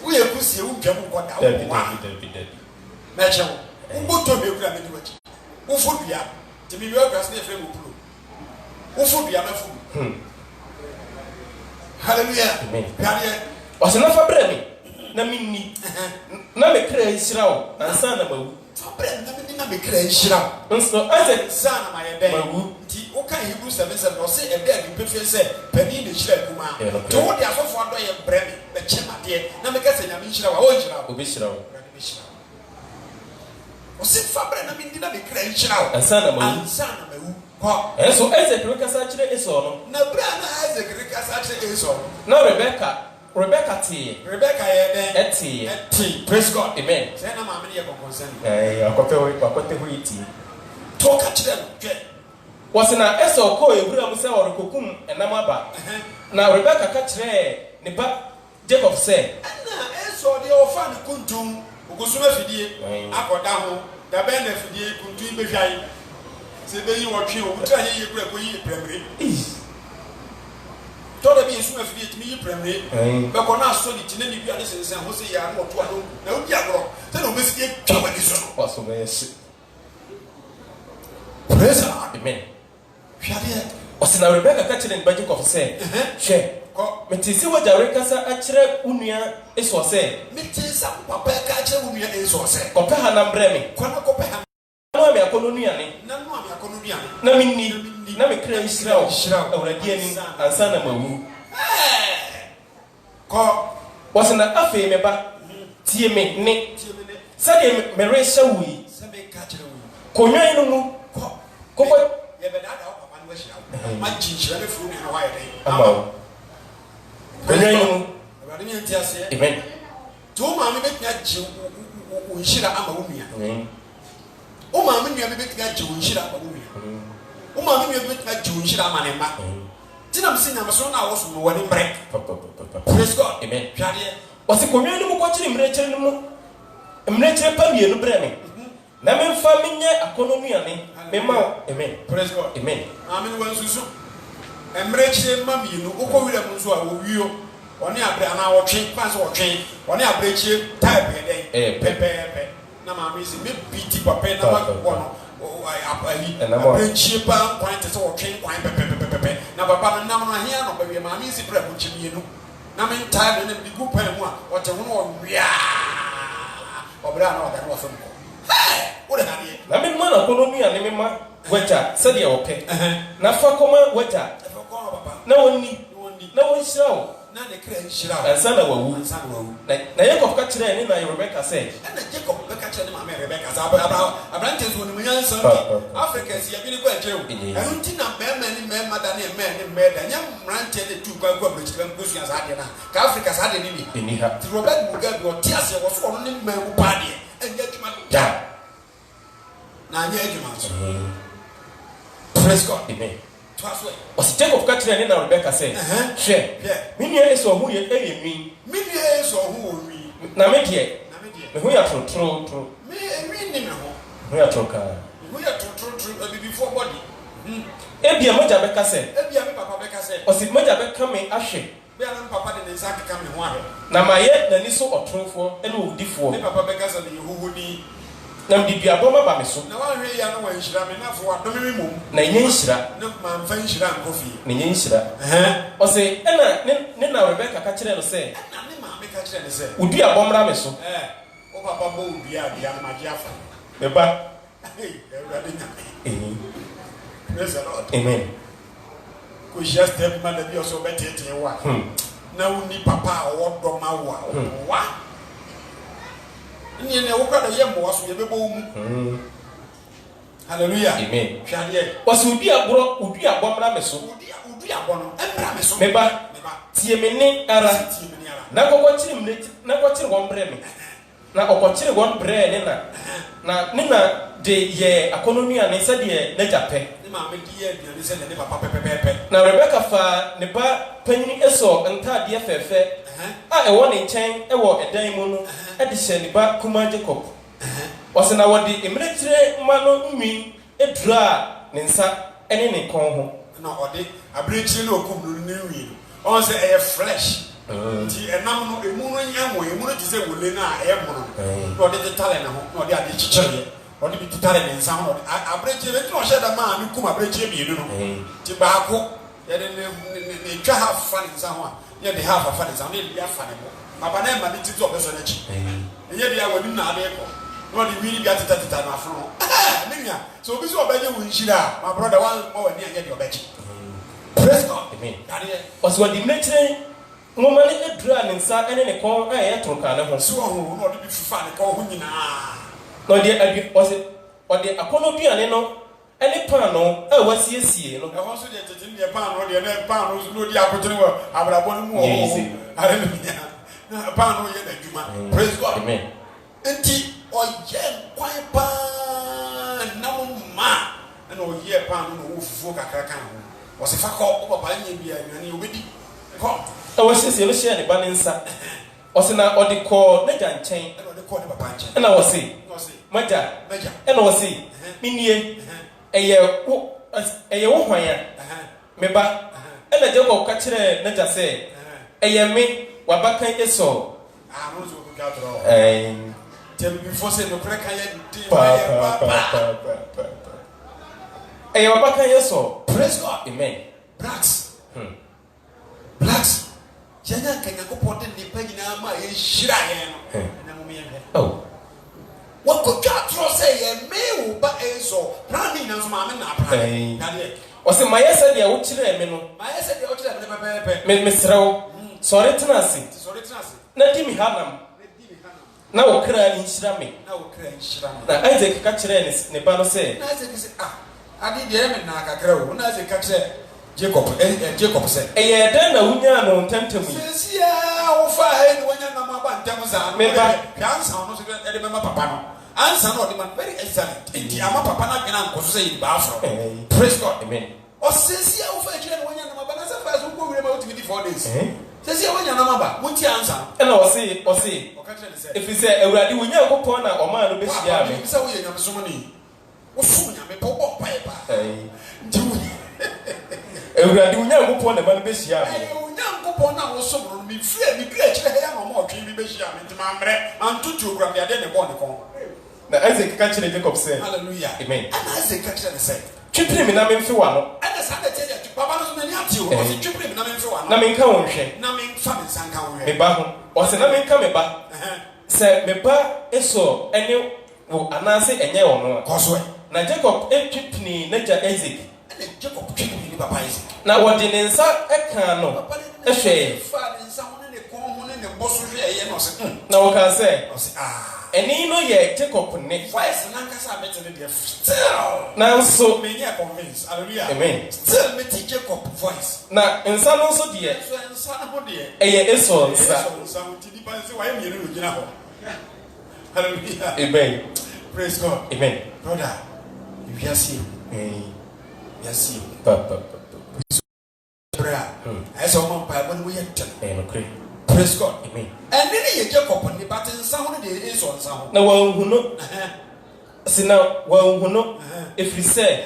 We are pussy who come what out. Debbie. Natural. Who told me to do it? Who food ya? To be your grass, never who food ya? Hallelujah. Amen. Was enough for bremi. Na mini. Na me kra Israel. Na sana mawu. For bremi na me kra Israel. Nso ase sana my ben. Mawu. Ti o kan Hebrew 7:7 no say e be adi pefe say pani na Israel kuma. To wo dia so do ye bremi be chema de. Na me ka say nya me Israel wa o Israel. Obi Israel. O se fa bremi na me ndi na me kra Israel. Ansana mawu. Ansana mawu. Ko. Enso Isaac rekasa kire Esau no. Na bra na Isaac rekasa kire Esau. Na Rebecca T. Rebecca ye T. Praise God. Amen. Say na ma me ye concern. Akote hu iti. Talk at them. Was na Esau ko ebura mu se orokokum enam aba. Na Rebecca ka kire ne ba Jacob say. Na Esau de ofa ne kuntum ogosuma fidie akoda ho da be na fidie kuntum be hwai. Se be yi wotwe o tra ye kura ko yi premre. yesu afidi etimi yi premre be ko na so di tine ni bia ne sensen ho se ya no to ano na odi agro se no mesi e twa wani so no waso be yes praise God amen hwade osina Rebecca ka kire nbaji ko se hwe ko metisi wajare kasa akire unua eso se metisa papa ka akire unua eso se ko pe ha na mbremi ko na ko pe ha na me akononua ne na no me akononua ne na minni na me kra Israel awradi ani ansa na mawu ko wasina afi me ba tie me ne sade me resha wi se me ka akire wi konwan no mu ko ye be da papa no hia ma jinjira ne furu ne na wa ye dai ama konwan no mu awradi mi antiase amen to ma me betia ji unhira ama wumia o ma me nua me betia ji unhira ama wumia o ma me nua betia ji unhira ama ne ma tina me sinya me so na wo so no wani mbre praise God amen hwade wasi konwan no mu ko kire mrekere no mu mrekere pa mie no bre me na me mfa menye akononua ne me ma amen praise God amen amen wansusu emrekere ma mi no ukọ wira mu nso a wo wio oni abre ana wo twen kwanse wo twen oni abrekere type den pepepe na ma mi si me biti papa na ma ko no ayi abrekere pa kwan te se wo twen kwan pepepe na baba no nam na hia no ba wi ma mi si bra bu chimienu na me type ne bi gu pan mu a o te ho no wia obra na o da no fam ko what are you? Na me ma na akononua ne me ma waja sade ya ope na fa koma waja na wonni na wonhyira wo na ne kra nhyira wo ansa na wawu na Jacob ka kire ne na Rebecca say na Jacob be ka kire ne ma Rebecca sa abrante so ni munyan san Africa si ya bi ni ko ajewo enu ti na mema da ne da nya mrante de tu kwa kwa bridge kan gosu ya sa de na ka Africa sa de ni ni ha ti Robert Mugabe o ti ase wo so no ne mema pa de enye tuma da na nya eduma so praise God amen twaswe was Jacob ka kire ne na Rebecca say hwe me nua eso hu ye eyemi me nua eso hu owi na me de me hu ya trotro me ni me ho hu ya troka me ya trotro before body ebia moja beka say ebia me papa beka say was moja beka me ahwe bia na papa de nsa ka me ho ahwe na maye na ni so otrofo ene odifo me papa beka say ye huhudi na mbibi aboma ba me so na wa hwe ya no wa nhira me na fo adome me mum na nye nhira na ma mfa nhira nkofi na nye nhira o se ena ne na Rebecca ka kire no se na ne ma me ka kire ne se udi abomra me so o papa bo udi a bia na magia fa me ba everybody nya praise the Lord amen ko just step man bi o so betete wa na uni papa o do ma wa ni ne wo ka da ye mo waso ye bebo mu hallelujah amen hwade was udi abomra me so udi abono embra me so me ba tie me ni ara na kokotiri mleti na kokotiri won bre me na kokotiri won bre ne na de ye akononua ne se de na jape ni ma me di ye aduane se ne papa pepepepe na Rebecca fa ne ba panyin eso ntade fefe a ewo ne nchen ewo edan mu no e de hye ne ba kuma Jacob wasena wodi emretire ma no nwi edura ne nsa ene ne kon ho na odi abrechi na okum no ne nwi on say e fresh ti enam no emu no nyamo emu no ti se wole na e mo no odi de tale na ho na odi ade chichire odi bi tale ne nsa ho abrechi be tro hye da ma no kum abrechi bi no ti ba ko ye de ne twa ha fa ne nsa ho a ye de ha fa ne nsa ne bi afa ne mo baba na ma ne ti zo be so na chi ye de ya wani na ade ko no di wiri bi ateta na afro menya so obi so obaje wo nhira my brother one more wani anya de obaje praise God amen dade was what the nature woman edura ne nsa ene ne kon a ye troka ne ho so ho no de bi fifa ne kon ho nyina no de abi was ode akonoduane no ene pan no a wasiesie no e ho so de tete ne pan no de ne pan no so no di akotere wo abrabo no mu o hallelujah na pan no ye na djuma praise God amen enti oye kwai pa na ma na oye pa no wo fufu kakra kan ho o se fa ko papa nya bia nwane obedi ko e wasiesie no share ne ba ne nsa o se na ode ko na janchen na ode ko ne papa nchen na wo se maja e na wo se minie eye wo hwan ya me ba ena Jacob ka kire na ja se eyeme wabakan Esau no so go gatro tell me before say no crack Eye wabakan Esau. Praise God. Amen. Blacks Jana kanya ko pote ni pa nyina ma ye hira ye no na mo me Oh. What could God say ye me wo ba Esau planning na so ma me na plan na de O se maye se de wo kire me no. Maye se de wo kire me pepe Me srew. Sorry tenase. Na di mi hanam. Na wo kra ni hira me. Na Isaac ka kire ne ba no se. Na Isaac say adi de me na kakra wo na Isaac ka kire Jacob said, "Eye den na wunya no ntantam yi." Sesia wo fa he no wonya na ma ba ntam za no. Me ba ansa no so de me ma papa no. Ansa no de man very excellent. Enti ama papa na gena nkoso say yi ba afro. Praise God. Amen. O sesia wo fa kire no wonya na ma ba na sa fa so ko wure ma o 24 days. Sesia wonya na ma ba, mo ti ansa. E na o se o ka kire ne say. If you say Ewurade wonya kokon na o ma no be hia me. Wo sa wo ye nyam so mo ni. Wo fu nyame po bo pa e ba. Nti wo Ewurade Onyankopɔn na man behia me. Onyankopɔn na wo so no mi fie mi kra kire ya no mo otwe bi behia me ntima mre antutu kura me ade ne bɔ ne kon. Na Isaac ka kire Jacob say. Hallelujah. Amen. And Isaac ka kire ne say. Twipire me na me mfe wa no. And sa na tell you baba no so na ni ate o. O twipire me na me mfe wa no. Na me nka wo hwɛ. Na me fa me sanka wo hwɛ. Me ba ho. O se na me nka me ba. Se me ba eso ene wo anase enye wo no. Koso. Na Jacob twipini na ja Isaac. And Jacob twipini ni baba Isaac. Na wodi ne nsa eka no ehwe fa ne nsa ho ne kon ho ne boso hwe eye no se na wo kan say o se eni no ye Jacob ne voice na nkasa abete ne de still na so me nya convince hallelujah amen still me ti Jacob voice na nsa no so de so nsa na ho de eye Esau nsa nsa ti di ban se wa ye miere no gina ho hallelujah amen praise God amen brother you hear see yes papa I saw my Bible we had okay praise God amen and then you Jacob on the button sound the is on sound na wa huno sina wa huno if you say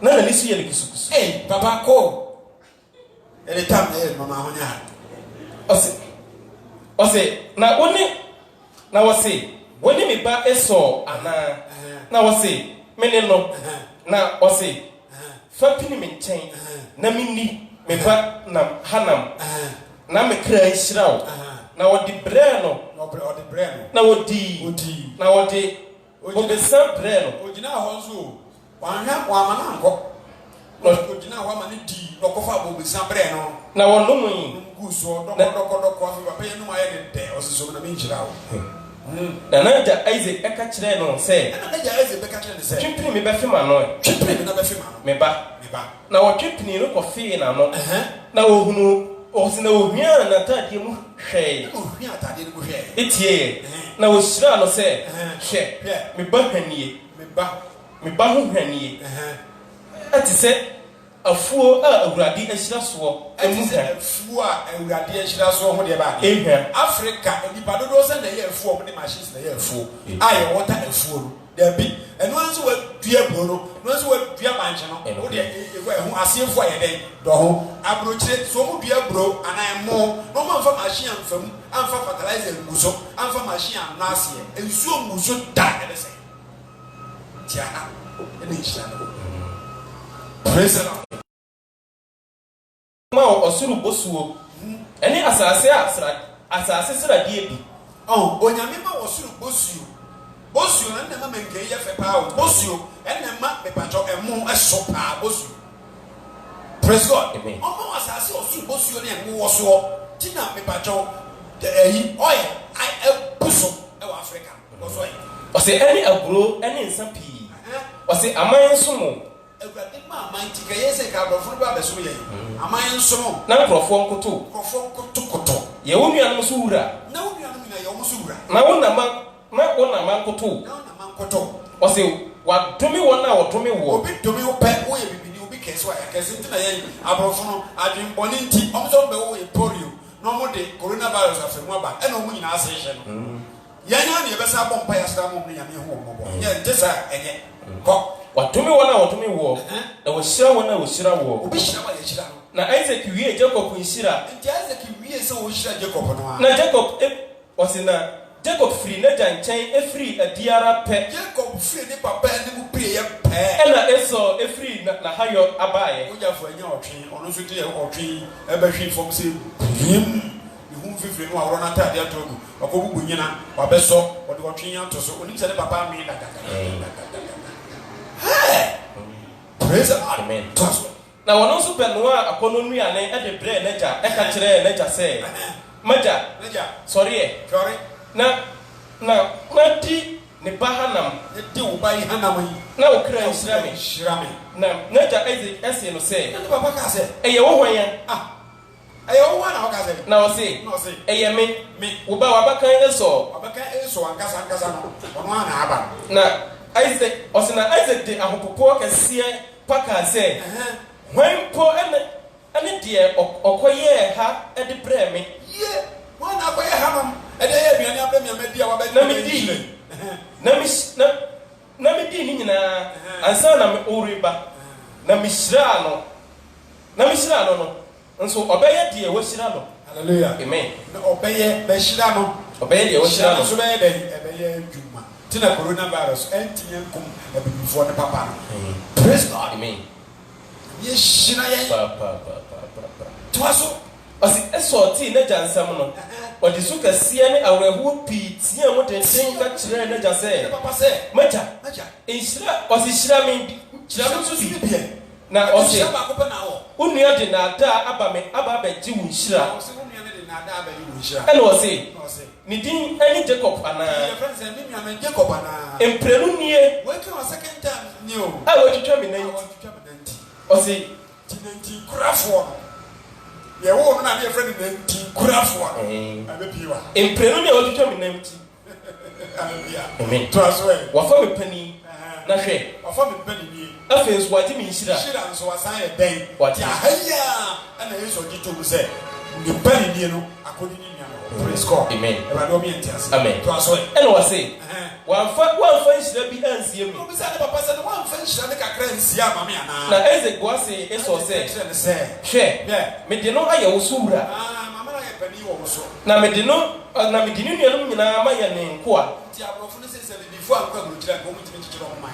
na lisu ye kisukusu eh papa ko any time eh mama honya ose na woni na wose woni me ba Esau ana na wose mene no na wose fa pini me nchen na minni me ba na hanam na me kra nhirawo na wodi bre no na wodi na wodi obesa bre no ogina ho nso wanhwa wamana anko no ogina ho amane di no kofa obesa bre no na wonom yi guso doko afi papa ye no aye de osiso na me nhirawo na ja Isaac eka kire no say na ja Isaac beka kire no say twipini me befema no twipini na befema me ba na wo twipini no kofi na no na wo hunu o se na ohia na tadie mu hwe ohia tadie mu hwe etie na wo shira no say hwe me ba hwanie me ba ho hwanie ati se afuo a Awurade ahyira so emu ha afuo a Awurade ahyira so ho de ba Africa nipa dodo se na ye afuo mo de machines na ye afuo aye water afuo no there be eno anso wa dua bro no anso wa dua manche no wo de ho asefo aye den do ho abrochire so mo dua bro anan mo no mo amfa machine amfam amfa fertilizer nguso amfa machine anase ensuo nguso da ele se tia ene hira no praise the Lord ma osuru bosuo eni asase sradie bi onyame ma osuru bosuo na nema menke ye fe pa o bosuo enema me pacho emu eso pa bosuo praise God amen omo asase osuru bosuo ne emu wo so tina me pacho eyi oye I ebuso e wa Africa so oye o se eni aguro eni nsa pi o se aman somo Awurade ma amanti ka yese ka brofo ba beso ye aman nso na brofo nkoto ye wonua no so wura na wonua no na ye wo so wura na wona man nkoto o se wa domi wona wo domi wo obi domi wo pe wo ye bibini obi kese wa kese ntina ye abrofo no adwenboni nti omso be wo ye polio no mo de coronavirus afemu aba e no mo nyina ase hye no yanya ne be sa bompa ya sra mo nyame ho mo bo ye ntesa enye ko watumi wona watumi wo na wohyira wona wohyira wo obi hyira wa yɛhyira no na Isaac wie Jacob nhyira nti Isaac wie sɛ wohyira Jacob no a na Jacob wasina Jacob free na janchen efree adiara pɛ Jacob free ne papa ne mu pie yɛ pɛ ɛna Esau efree na hayo abaye ojafo anya ɔtwe ɔno so de ɔtwe ɛbɛhwe fam sɛ bim hu fifiri no aworo na tade atogu akobugu nyina wabɛsɔ ɔde ɔtwe nya to so onim sɛ ne papa me da praise the Lord. Amen. Na wono so pɛ no a akono nuane ɛde brɛ n'agya ɛka kyerɛ n'agya sɛ magya sorry na di ne ba Hanam di wo ba yi Hanam yi na wo kra nhyira me na n'agya ɛse no sɛ ne papa ka sɛ ɛyɛ wo hwan ya ɛyɛ wo hwan na wo ka sɛ na wo se ɛyɛ me wo ba wabakan Esau ankasa no ɔno ana aba na Isaac ɔsena Isaac de ahopopo kɛseɛ paka sɛ hwan po ɛne deɛ ɔkɔyɛ ha ɛde brɛ me ye wọn na akɔyɛ Hanam ɛde yɛ aduane abɛ mi amadi a wabɛ na me di ni nyinaa ansa na me ɔreba na me hyira no nso ɔbɛyɛ deɛ wɔhyira no hallelujah amen na ɔbɛyɛ bɛhyira no ɔbɛyɛ deɛ wɔhyira no so bɛyɛ dɛ ɛbɛyɛ dwuma tina coronavirus ɛntinyɛ nkom abibifoɔ ne papa no praise God amen yɛ hyira yɛn toa so ɔsi Esau tii n'agya nsɛm no ɔde so kɛseɛ ne awerɛhoɔ pii tia mu tenten ka kyerɛ n'agya sɛ papa sɛ magya nhyira ɔsi hyira me nso bi na ɔsi onua de n'ada aba abɛgye wo nhyira ɛna ɔsi ne din ɛne Jacob anaa mprenu nie a wɔatwitwa me nan ɔsi ye wo no na me friend na nti kurafo a abebi wa emprenu ne odutwa me nam ti amen to aso e wafa me pani na hwe wafa me pani ni afi nso waje me nhyira nso wasan ye den ya haya ana yeso gito mu se ne pani ni no akodi ni nya praise God amen e ba do me entiase amen to aso e ene wase wafa nhyira bi ansie mi obi sa ne papa se ne wafa nhyira ne kakra nsia mama ana na Isaac wase Esau hwe me de no aye wo so wura mama na ye pani wo so na me de no na me de ni nuanom nyina ma ye ne nkoa ti abrofo ne se before akwa gurujira ko mu timi kikiro mo man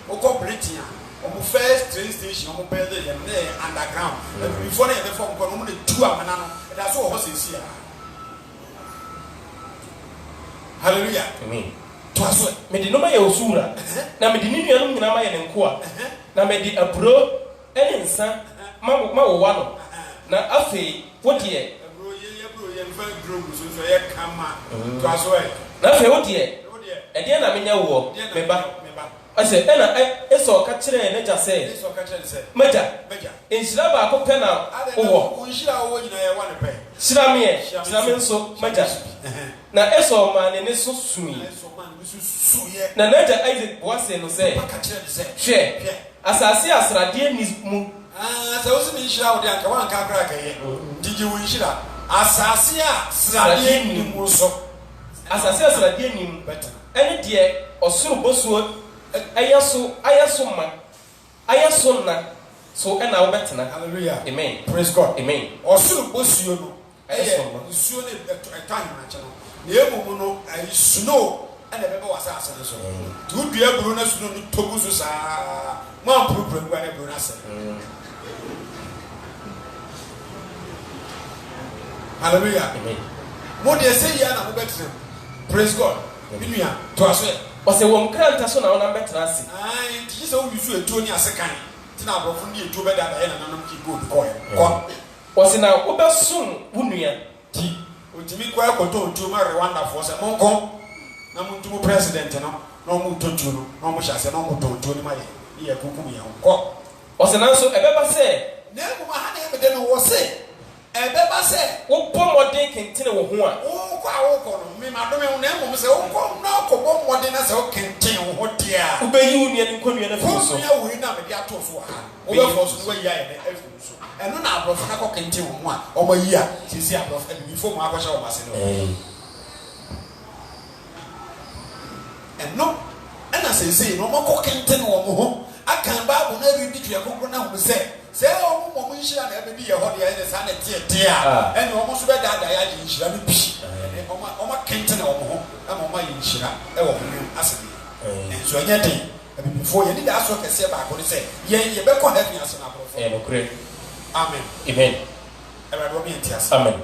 o Britain o first train station o build the underground before they form ko no mu de tu amana no da so ho se sia hallelujah amen to aso me de no ma ye wo so wura na me de ni nuanom nyina ma ye ne nkoa na me de aburo ene nsa ma wo wa no na afei wo de aburo ye mfa drum so ye kama to aso e na afei wo de e na menya wo me ba ase ena Esau ka kyerɛ n'agya sɛ magya nhyira baako pɛ na wowɔ nhyira wo nyina yɛ wa ne pɛ hyira me nso magya na Esau ma ne so sui na n'agya Isaac boase no sɛ hwɛ asase asradeɛ ni mu sɛ wo se nhyira wo de anka wa anka akra kɛyɛ digi wo nhyira asase a asradeɛ ni mu so asase asradeɛ ni mu ɛne deɛ ɔsoro bosuo ayɛ so na so ɛna wo bɛtena hallelujah amen praise God amen ɔsoro bosuo no ɛyɛ nsuo ne ɛtɔ ahemmankyɛ no na emu no ayi snow ɛna ɛbɛbɛ wɔ asase no so tu dua buru na snow no togu so saa mo ampurupuru ngua na buru na sɛ hallelujah amen mo de sɛ yia na mo bɛtena praise God binua to aso yɛ ɔsɛ wɔn kranta so na wɔn bɛtena ase nti sɛ wo yusu etuo ni ase kan tina aborɔfo ni etuo bɛda da yɛ na nanam ki gold kɔ ɔsɛ na wobɛsom wo nua ti otimi kɔ ɛkɔtɔ otuo ma Rwanda fo sɛ monkɔ na mo ntumu president no na ɔmo totuo no na ɔmo hyɛ ase na ɔmo tɔ otuo ni ma yɛ kukum yɛ kɔ ɔsɛ nanso ɛbɛba sɛ na emu ha na yɛ de no wɔ se ɛbɛba sɛ wobɔ mmɔden kentene wo ho a wokɔ a wokɔ no memadome wo na mmom sɛ wokɔ na wokɔbɔ mmɔden na sɛ wokenten wo ho deɛ a wobɛyi wo nua ne nkɔnnua no firi so wonua wei na mede ato so ha wobɛfɔ so no wayi ayɛ ne afiri so ɛno na aborɔfo no akɔkenten wo ho a ɔmayi a sɛsi aborɔfo abibifo mu akɔhyɛ wɔ ase no ɛno ɛna say no more kenten wo ho akan Bible na read to yakoko na ho say o mo nhira na be bi ye ho de ye sa na tie a ene o mo so be da ya de nhira no bi o ma kenten wo ho ama o ma ye nhira e wo ho asebe so anya den before ye need aso kese ba ko say ye be ko heaven aso na profo no kure amen amen everybody me entias amen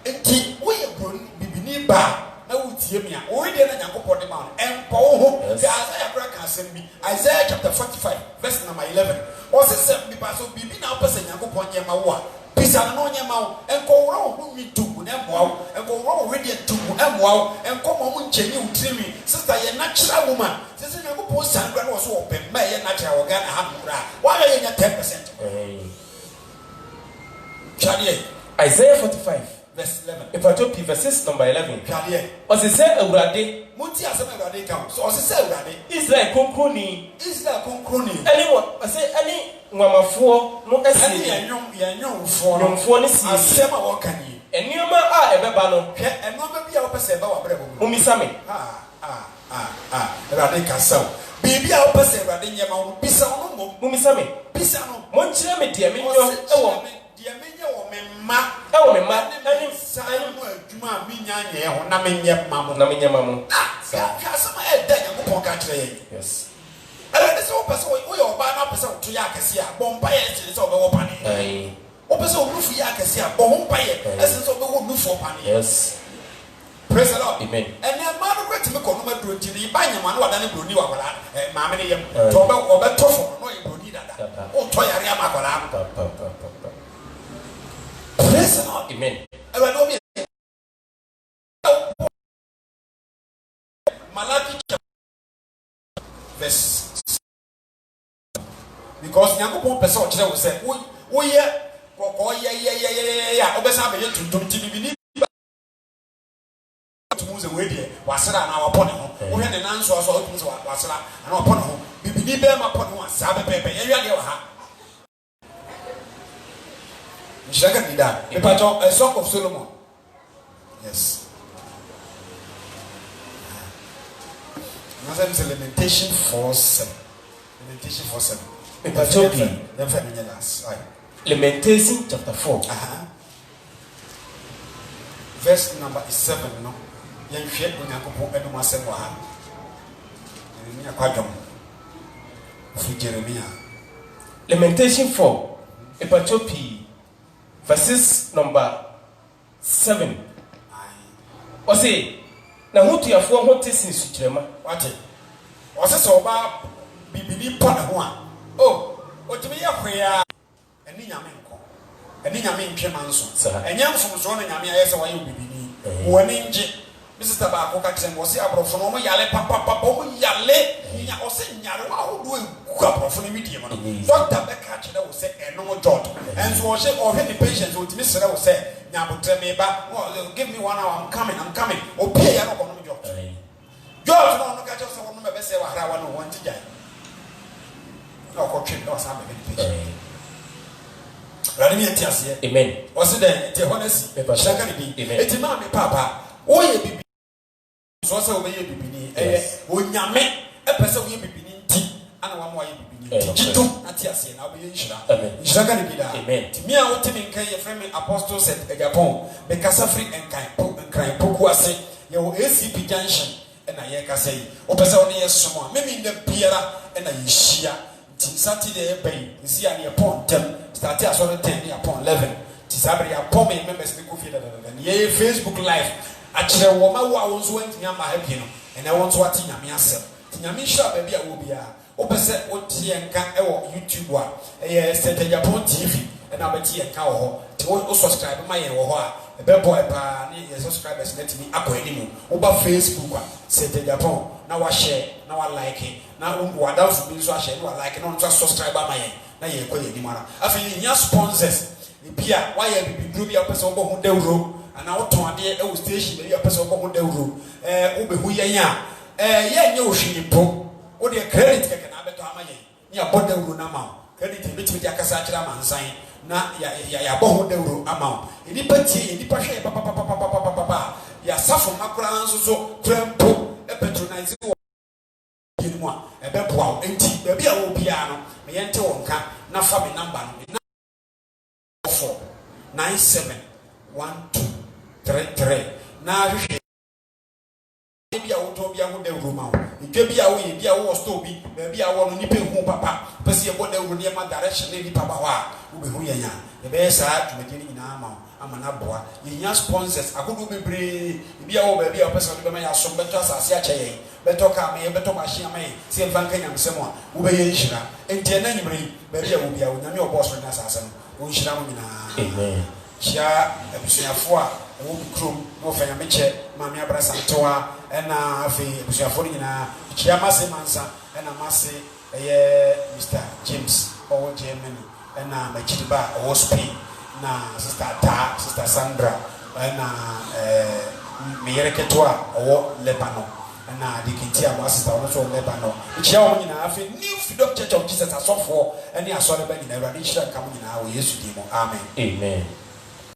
enti wo ye bro bibini ba na wutie me a wo de na Yakobon de ma empo ho Isaiah bra ka asem bi Isaiah chapter 45 verse number 11 o se se bi pa so bibi na opese Yakobon ye ma wo a pisa no nye ma wo enko woro ho mi tugu na embo wo enko woro ho de tugu embo wo enko mo mu ncheni utrimi sister ye natural woman sese Yakobon sangra no so open ma ye natural wo Ghana ha mura wa ye nya 10% Isaiah 45 verse 11 if I told you verses number 11 o se se awurade muti asem awurade kan so o se awurade Israel konkroni any I say any nwamafo no esi nyomfo ne si asem a wo kan yi enioma a ebeba no hwe enoma bia wo pese ba wa brebo umisame awurade ka saw bibi a wo pese awurade nyema wo bisa wo no umisame bisa no mo nkyere me de me nyo ewo de me nye wo me ma ani sanu adwuma mi nya nye ho na me nye ma mo ka sama e da Yakobon ka kire ye yes awurade se wo pese wo ye oba na pese wo to ya akese a bomba ye se wo be wo pane wo pese wo nufu ya akese a bomba ye ese se wo be wo nufu pane yes praise the Lord amen and the man who went to me ko no ma duro ti ni ba nya ma no wada ne broni wa kwala ma me ne yem to obe to fo no ye broni dada o to yare ama kwala praise the Lord amen awurade Malachi verse because Yakobon pese o kire wo say wo ye ko ye ya obesa be ye tuntum ti bibini tumuze we die wasra na wapone ho wo hwe ne nanso aso tumuze wasra na wapone ho bibini be ma pone ho asa be pepe ye wi de wa ha Nshaka dida epacho a Song of Solomon yes Nothing is Lamentation 4:7. Lamentation 4:7. Lamentation chapter 4. Verse number 7. No. Yen hwe Onyankopon enum asem wa ha. Jeremia kwadwom. Fu Jeremia. Lamentation 4. Epachopi verses number 7. O say na hutuafo ho tesin sukyerema wate o se so ba bibini pa ho a o timi ye hwea ani nyame nko ani nyame ntwe manso enya mfomso no nyame aye se waye bibini woni nje Mr. Bako ka kire mo se abrofo no mo yale papa mo yale nya o se nyare wa hodo egu abrofo no midie mo no doctor be ka kire wo se eno mo jot enso o se o hwe the patients o timi sere wo se nya botre me ba give me 1 hour I'm coming o pay ya no ko no jot jot no ka kire se wo no me be se wa hara wa no won ti jan no ko twe no sa be the patient rani mi entiase amen o se den te honesi shaka ni bi eti ma me papa o ye bibi so say obeye bibini onyame epese wo ye bibini nti ana wa mo ye bibini nti jitu ati ase na obeye nhira nhira ka ne bi da timi a wote min kan ye frame apostle set Japon be kasa free enkan poku ase ye wo ACP junction na ye kasa yi opese wo ne ye somo a memi nda biara na ye hia nti Saturday e bay nsi a ne pon tem start aso no 10 ne pon 11 ti sabre ya pon me members be ko fi da ye Facebook live akire wo ma wo a wo nso antimi ama ha bi no ene wo nso ati nyame asem nyame hira ba bia wo bia wo pese wo tie nka e wo YouTube a Sete Japon TV na ba tie nka wo ho ti wo subscribe ma ye wo ho a e be boy pa ni ye subscribers na timi akọ enimu wo ba Facebook a Sete Japon na wa share na wa like na wo da fu bi nso a share na wa like na nso subscribe ma ye na ye kọ ye enimu ara afi nya sponsors e bia wa ye bibiduro bia pese wo bo ho dawro ana woton ade e wo station be ya pese wo ho dawro wo be hu yen a ye nye wo hwini po wo de credit keke na abeto ama yen ni abɔ dawro na ma credit be timi dia kasa akira mansan na ya bɔ ho dawro ama eni patie eni pa hwe papa ya safo makura nso so trempo e patronize wo yin mu a beboa enti baabi a wo bia no me yente wo nka na fa me number no 971233 na hwehwe bia wo to bia wo da roma wo dwa bia wo ye bia wo store bi baabi a wo no nipa hu papa pese ye boda ru ne ma direction ne nipa ba wa wo be hu yanya ye be saa tumadi ni nyina ama na boa ye nya sponsors akodo bebre bia wo baabi a wo pese wo be ma ya so beto asase a kye beto ka me beto machine me se vanka nyam se mo wo be ye nhira enti na nyimre baabi a wo bia wo nyame oboso na asase no wo nhira mo nyina amen chia ebusuafo a wo krom wo fanya meche mami abrasantoa ena afi ebusuafo nyina chia mase mansa ena mase Mr. James owo Germany ena machidiba owo Spain na sister Sandra ena miyereketwa owo Lebanon ena dikintia mo sister ono so Lebanon chia wo nyina afi New Freedom Church of Jesus asofo ene asore ba nyina awade hira kam nyina wo Yesu di mo amen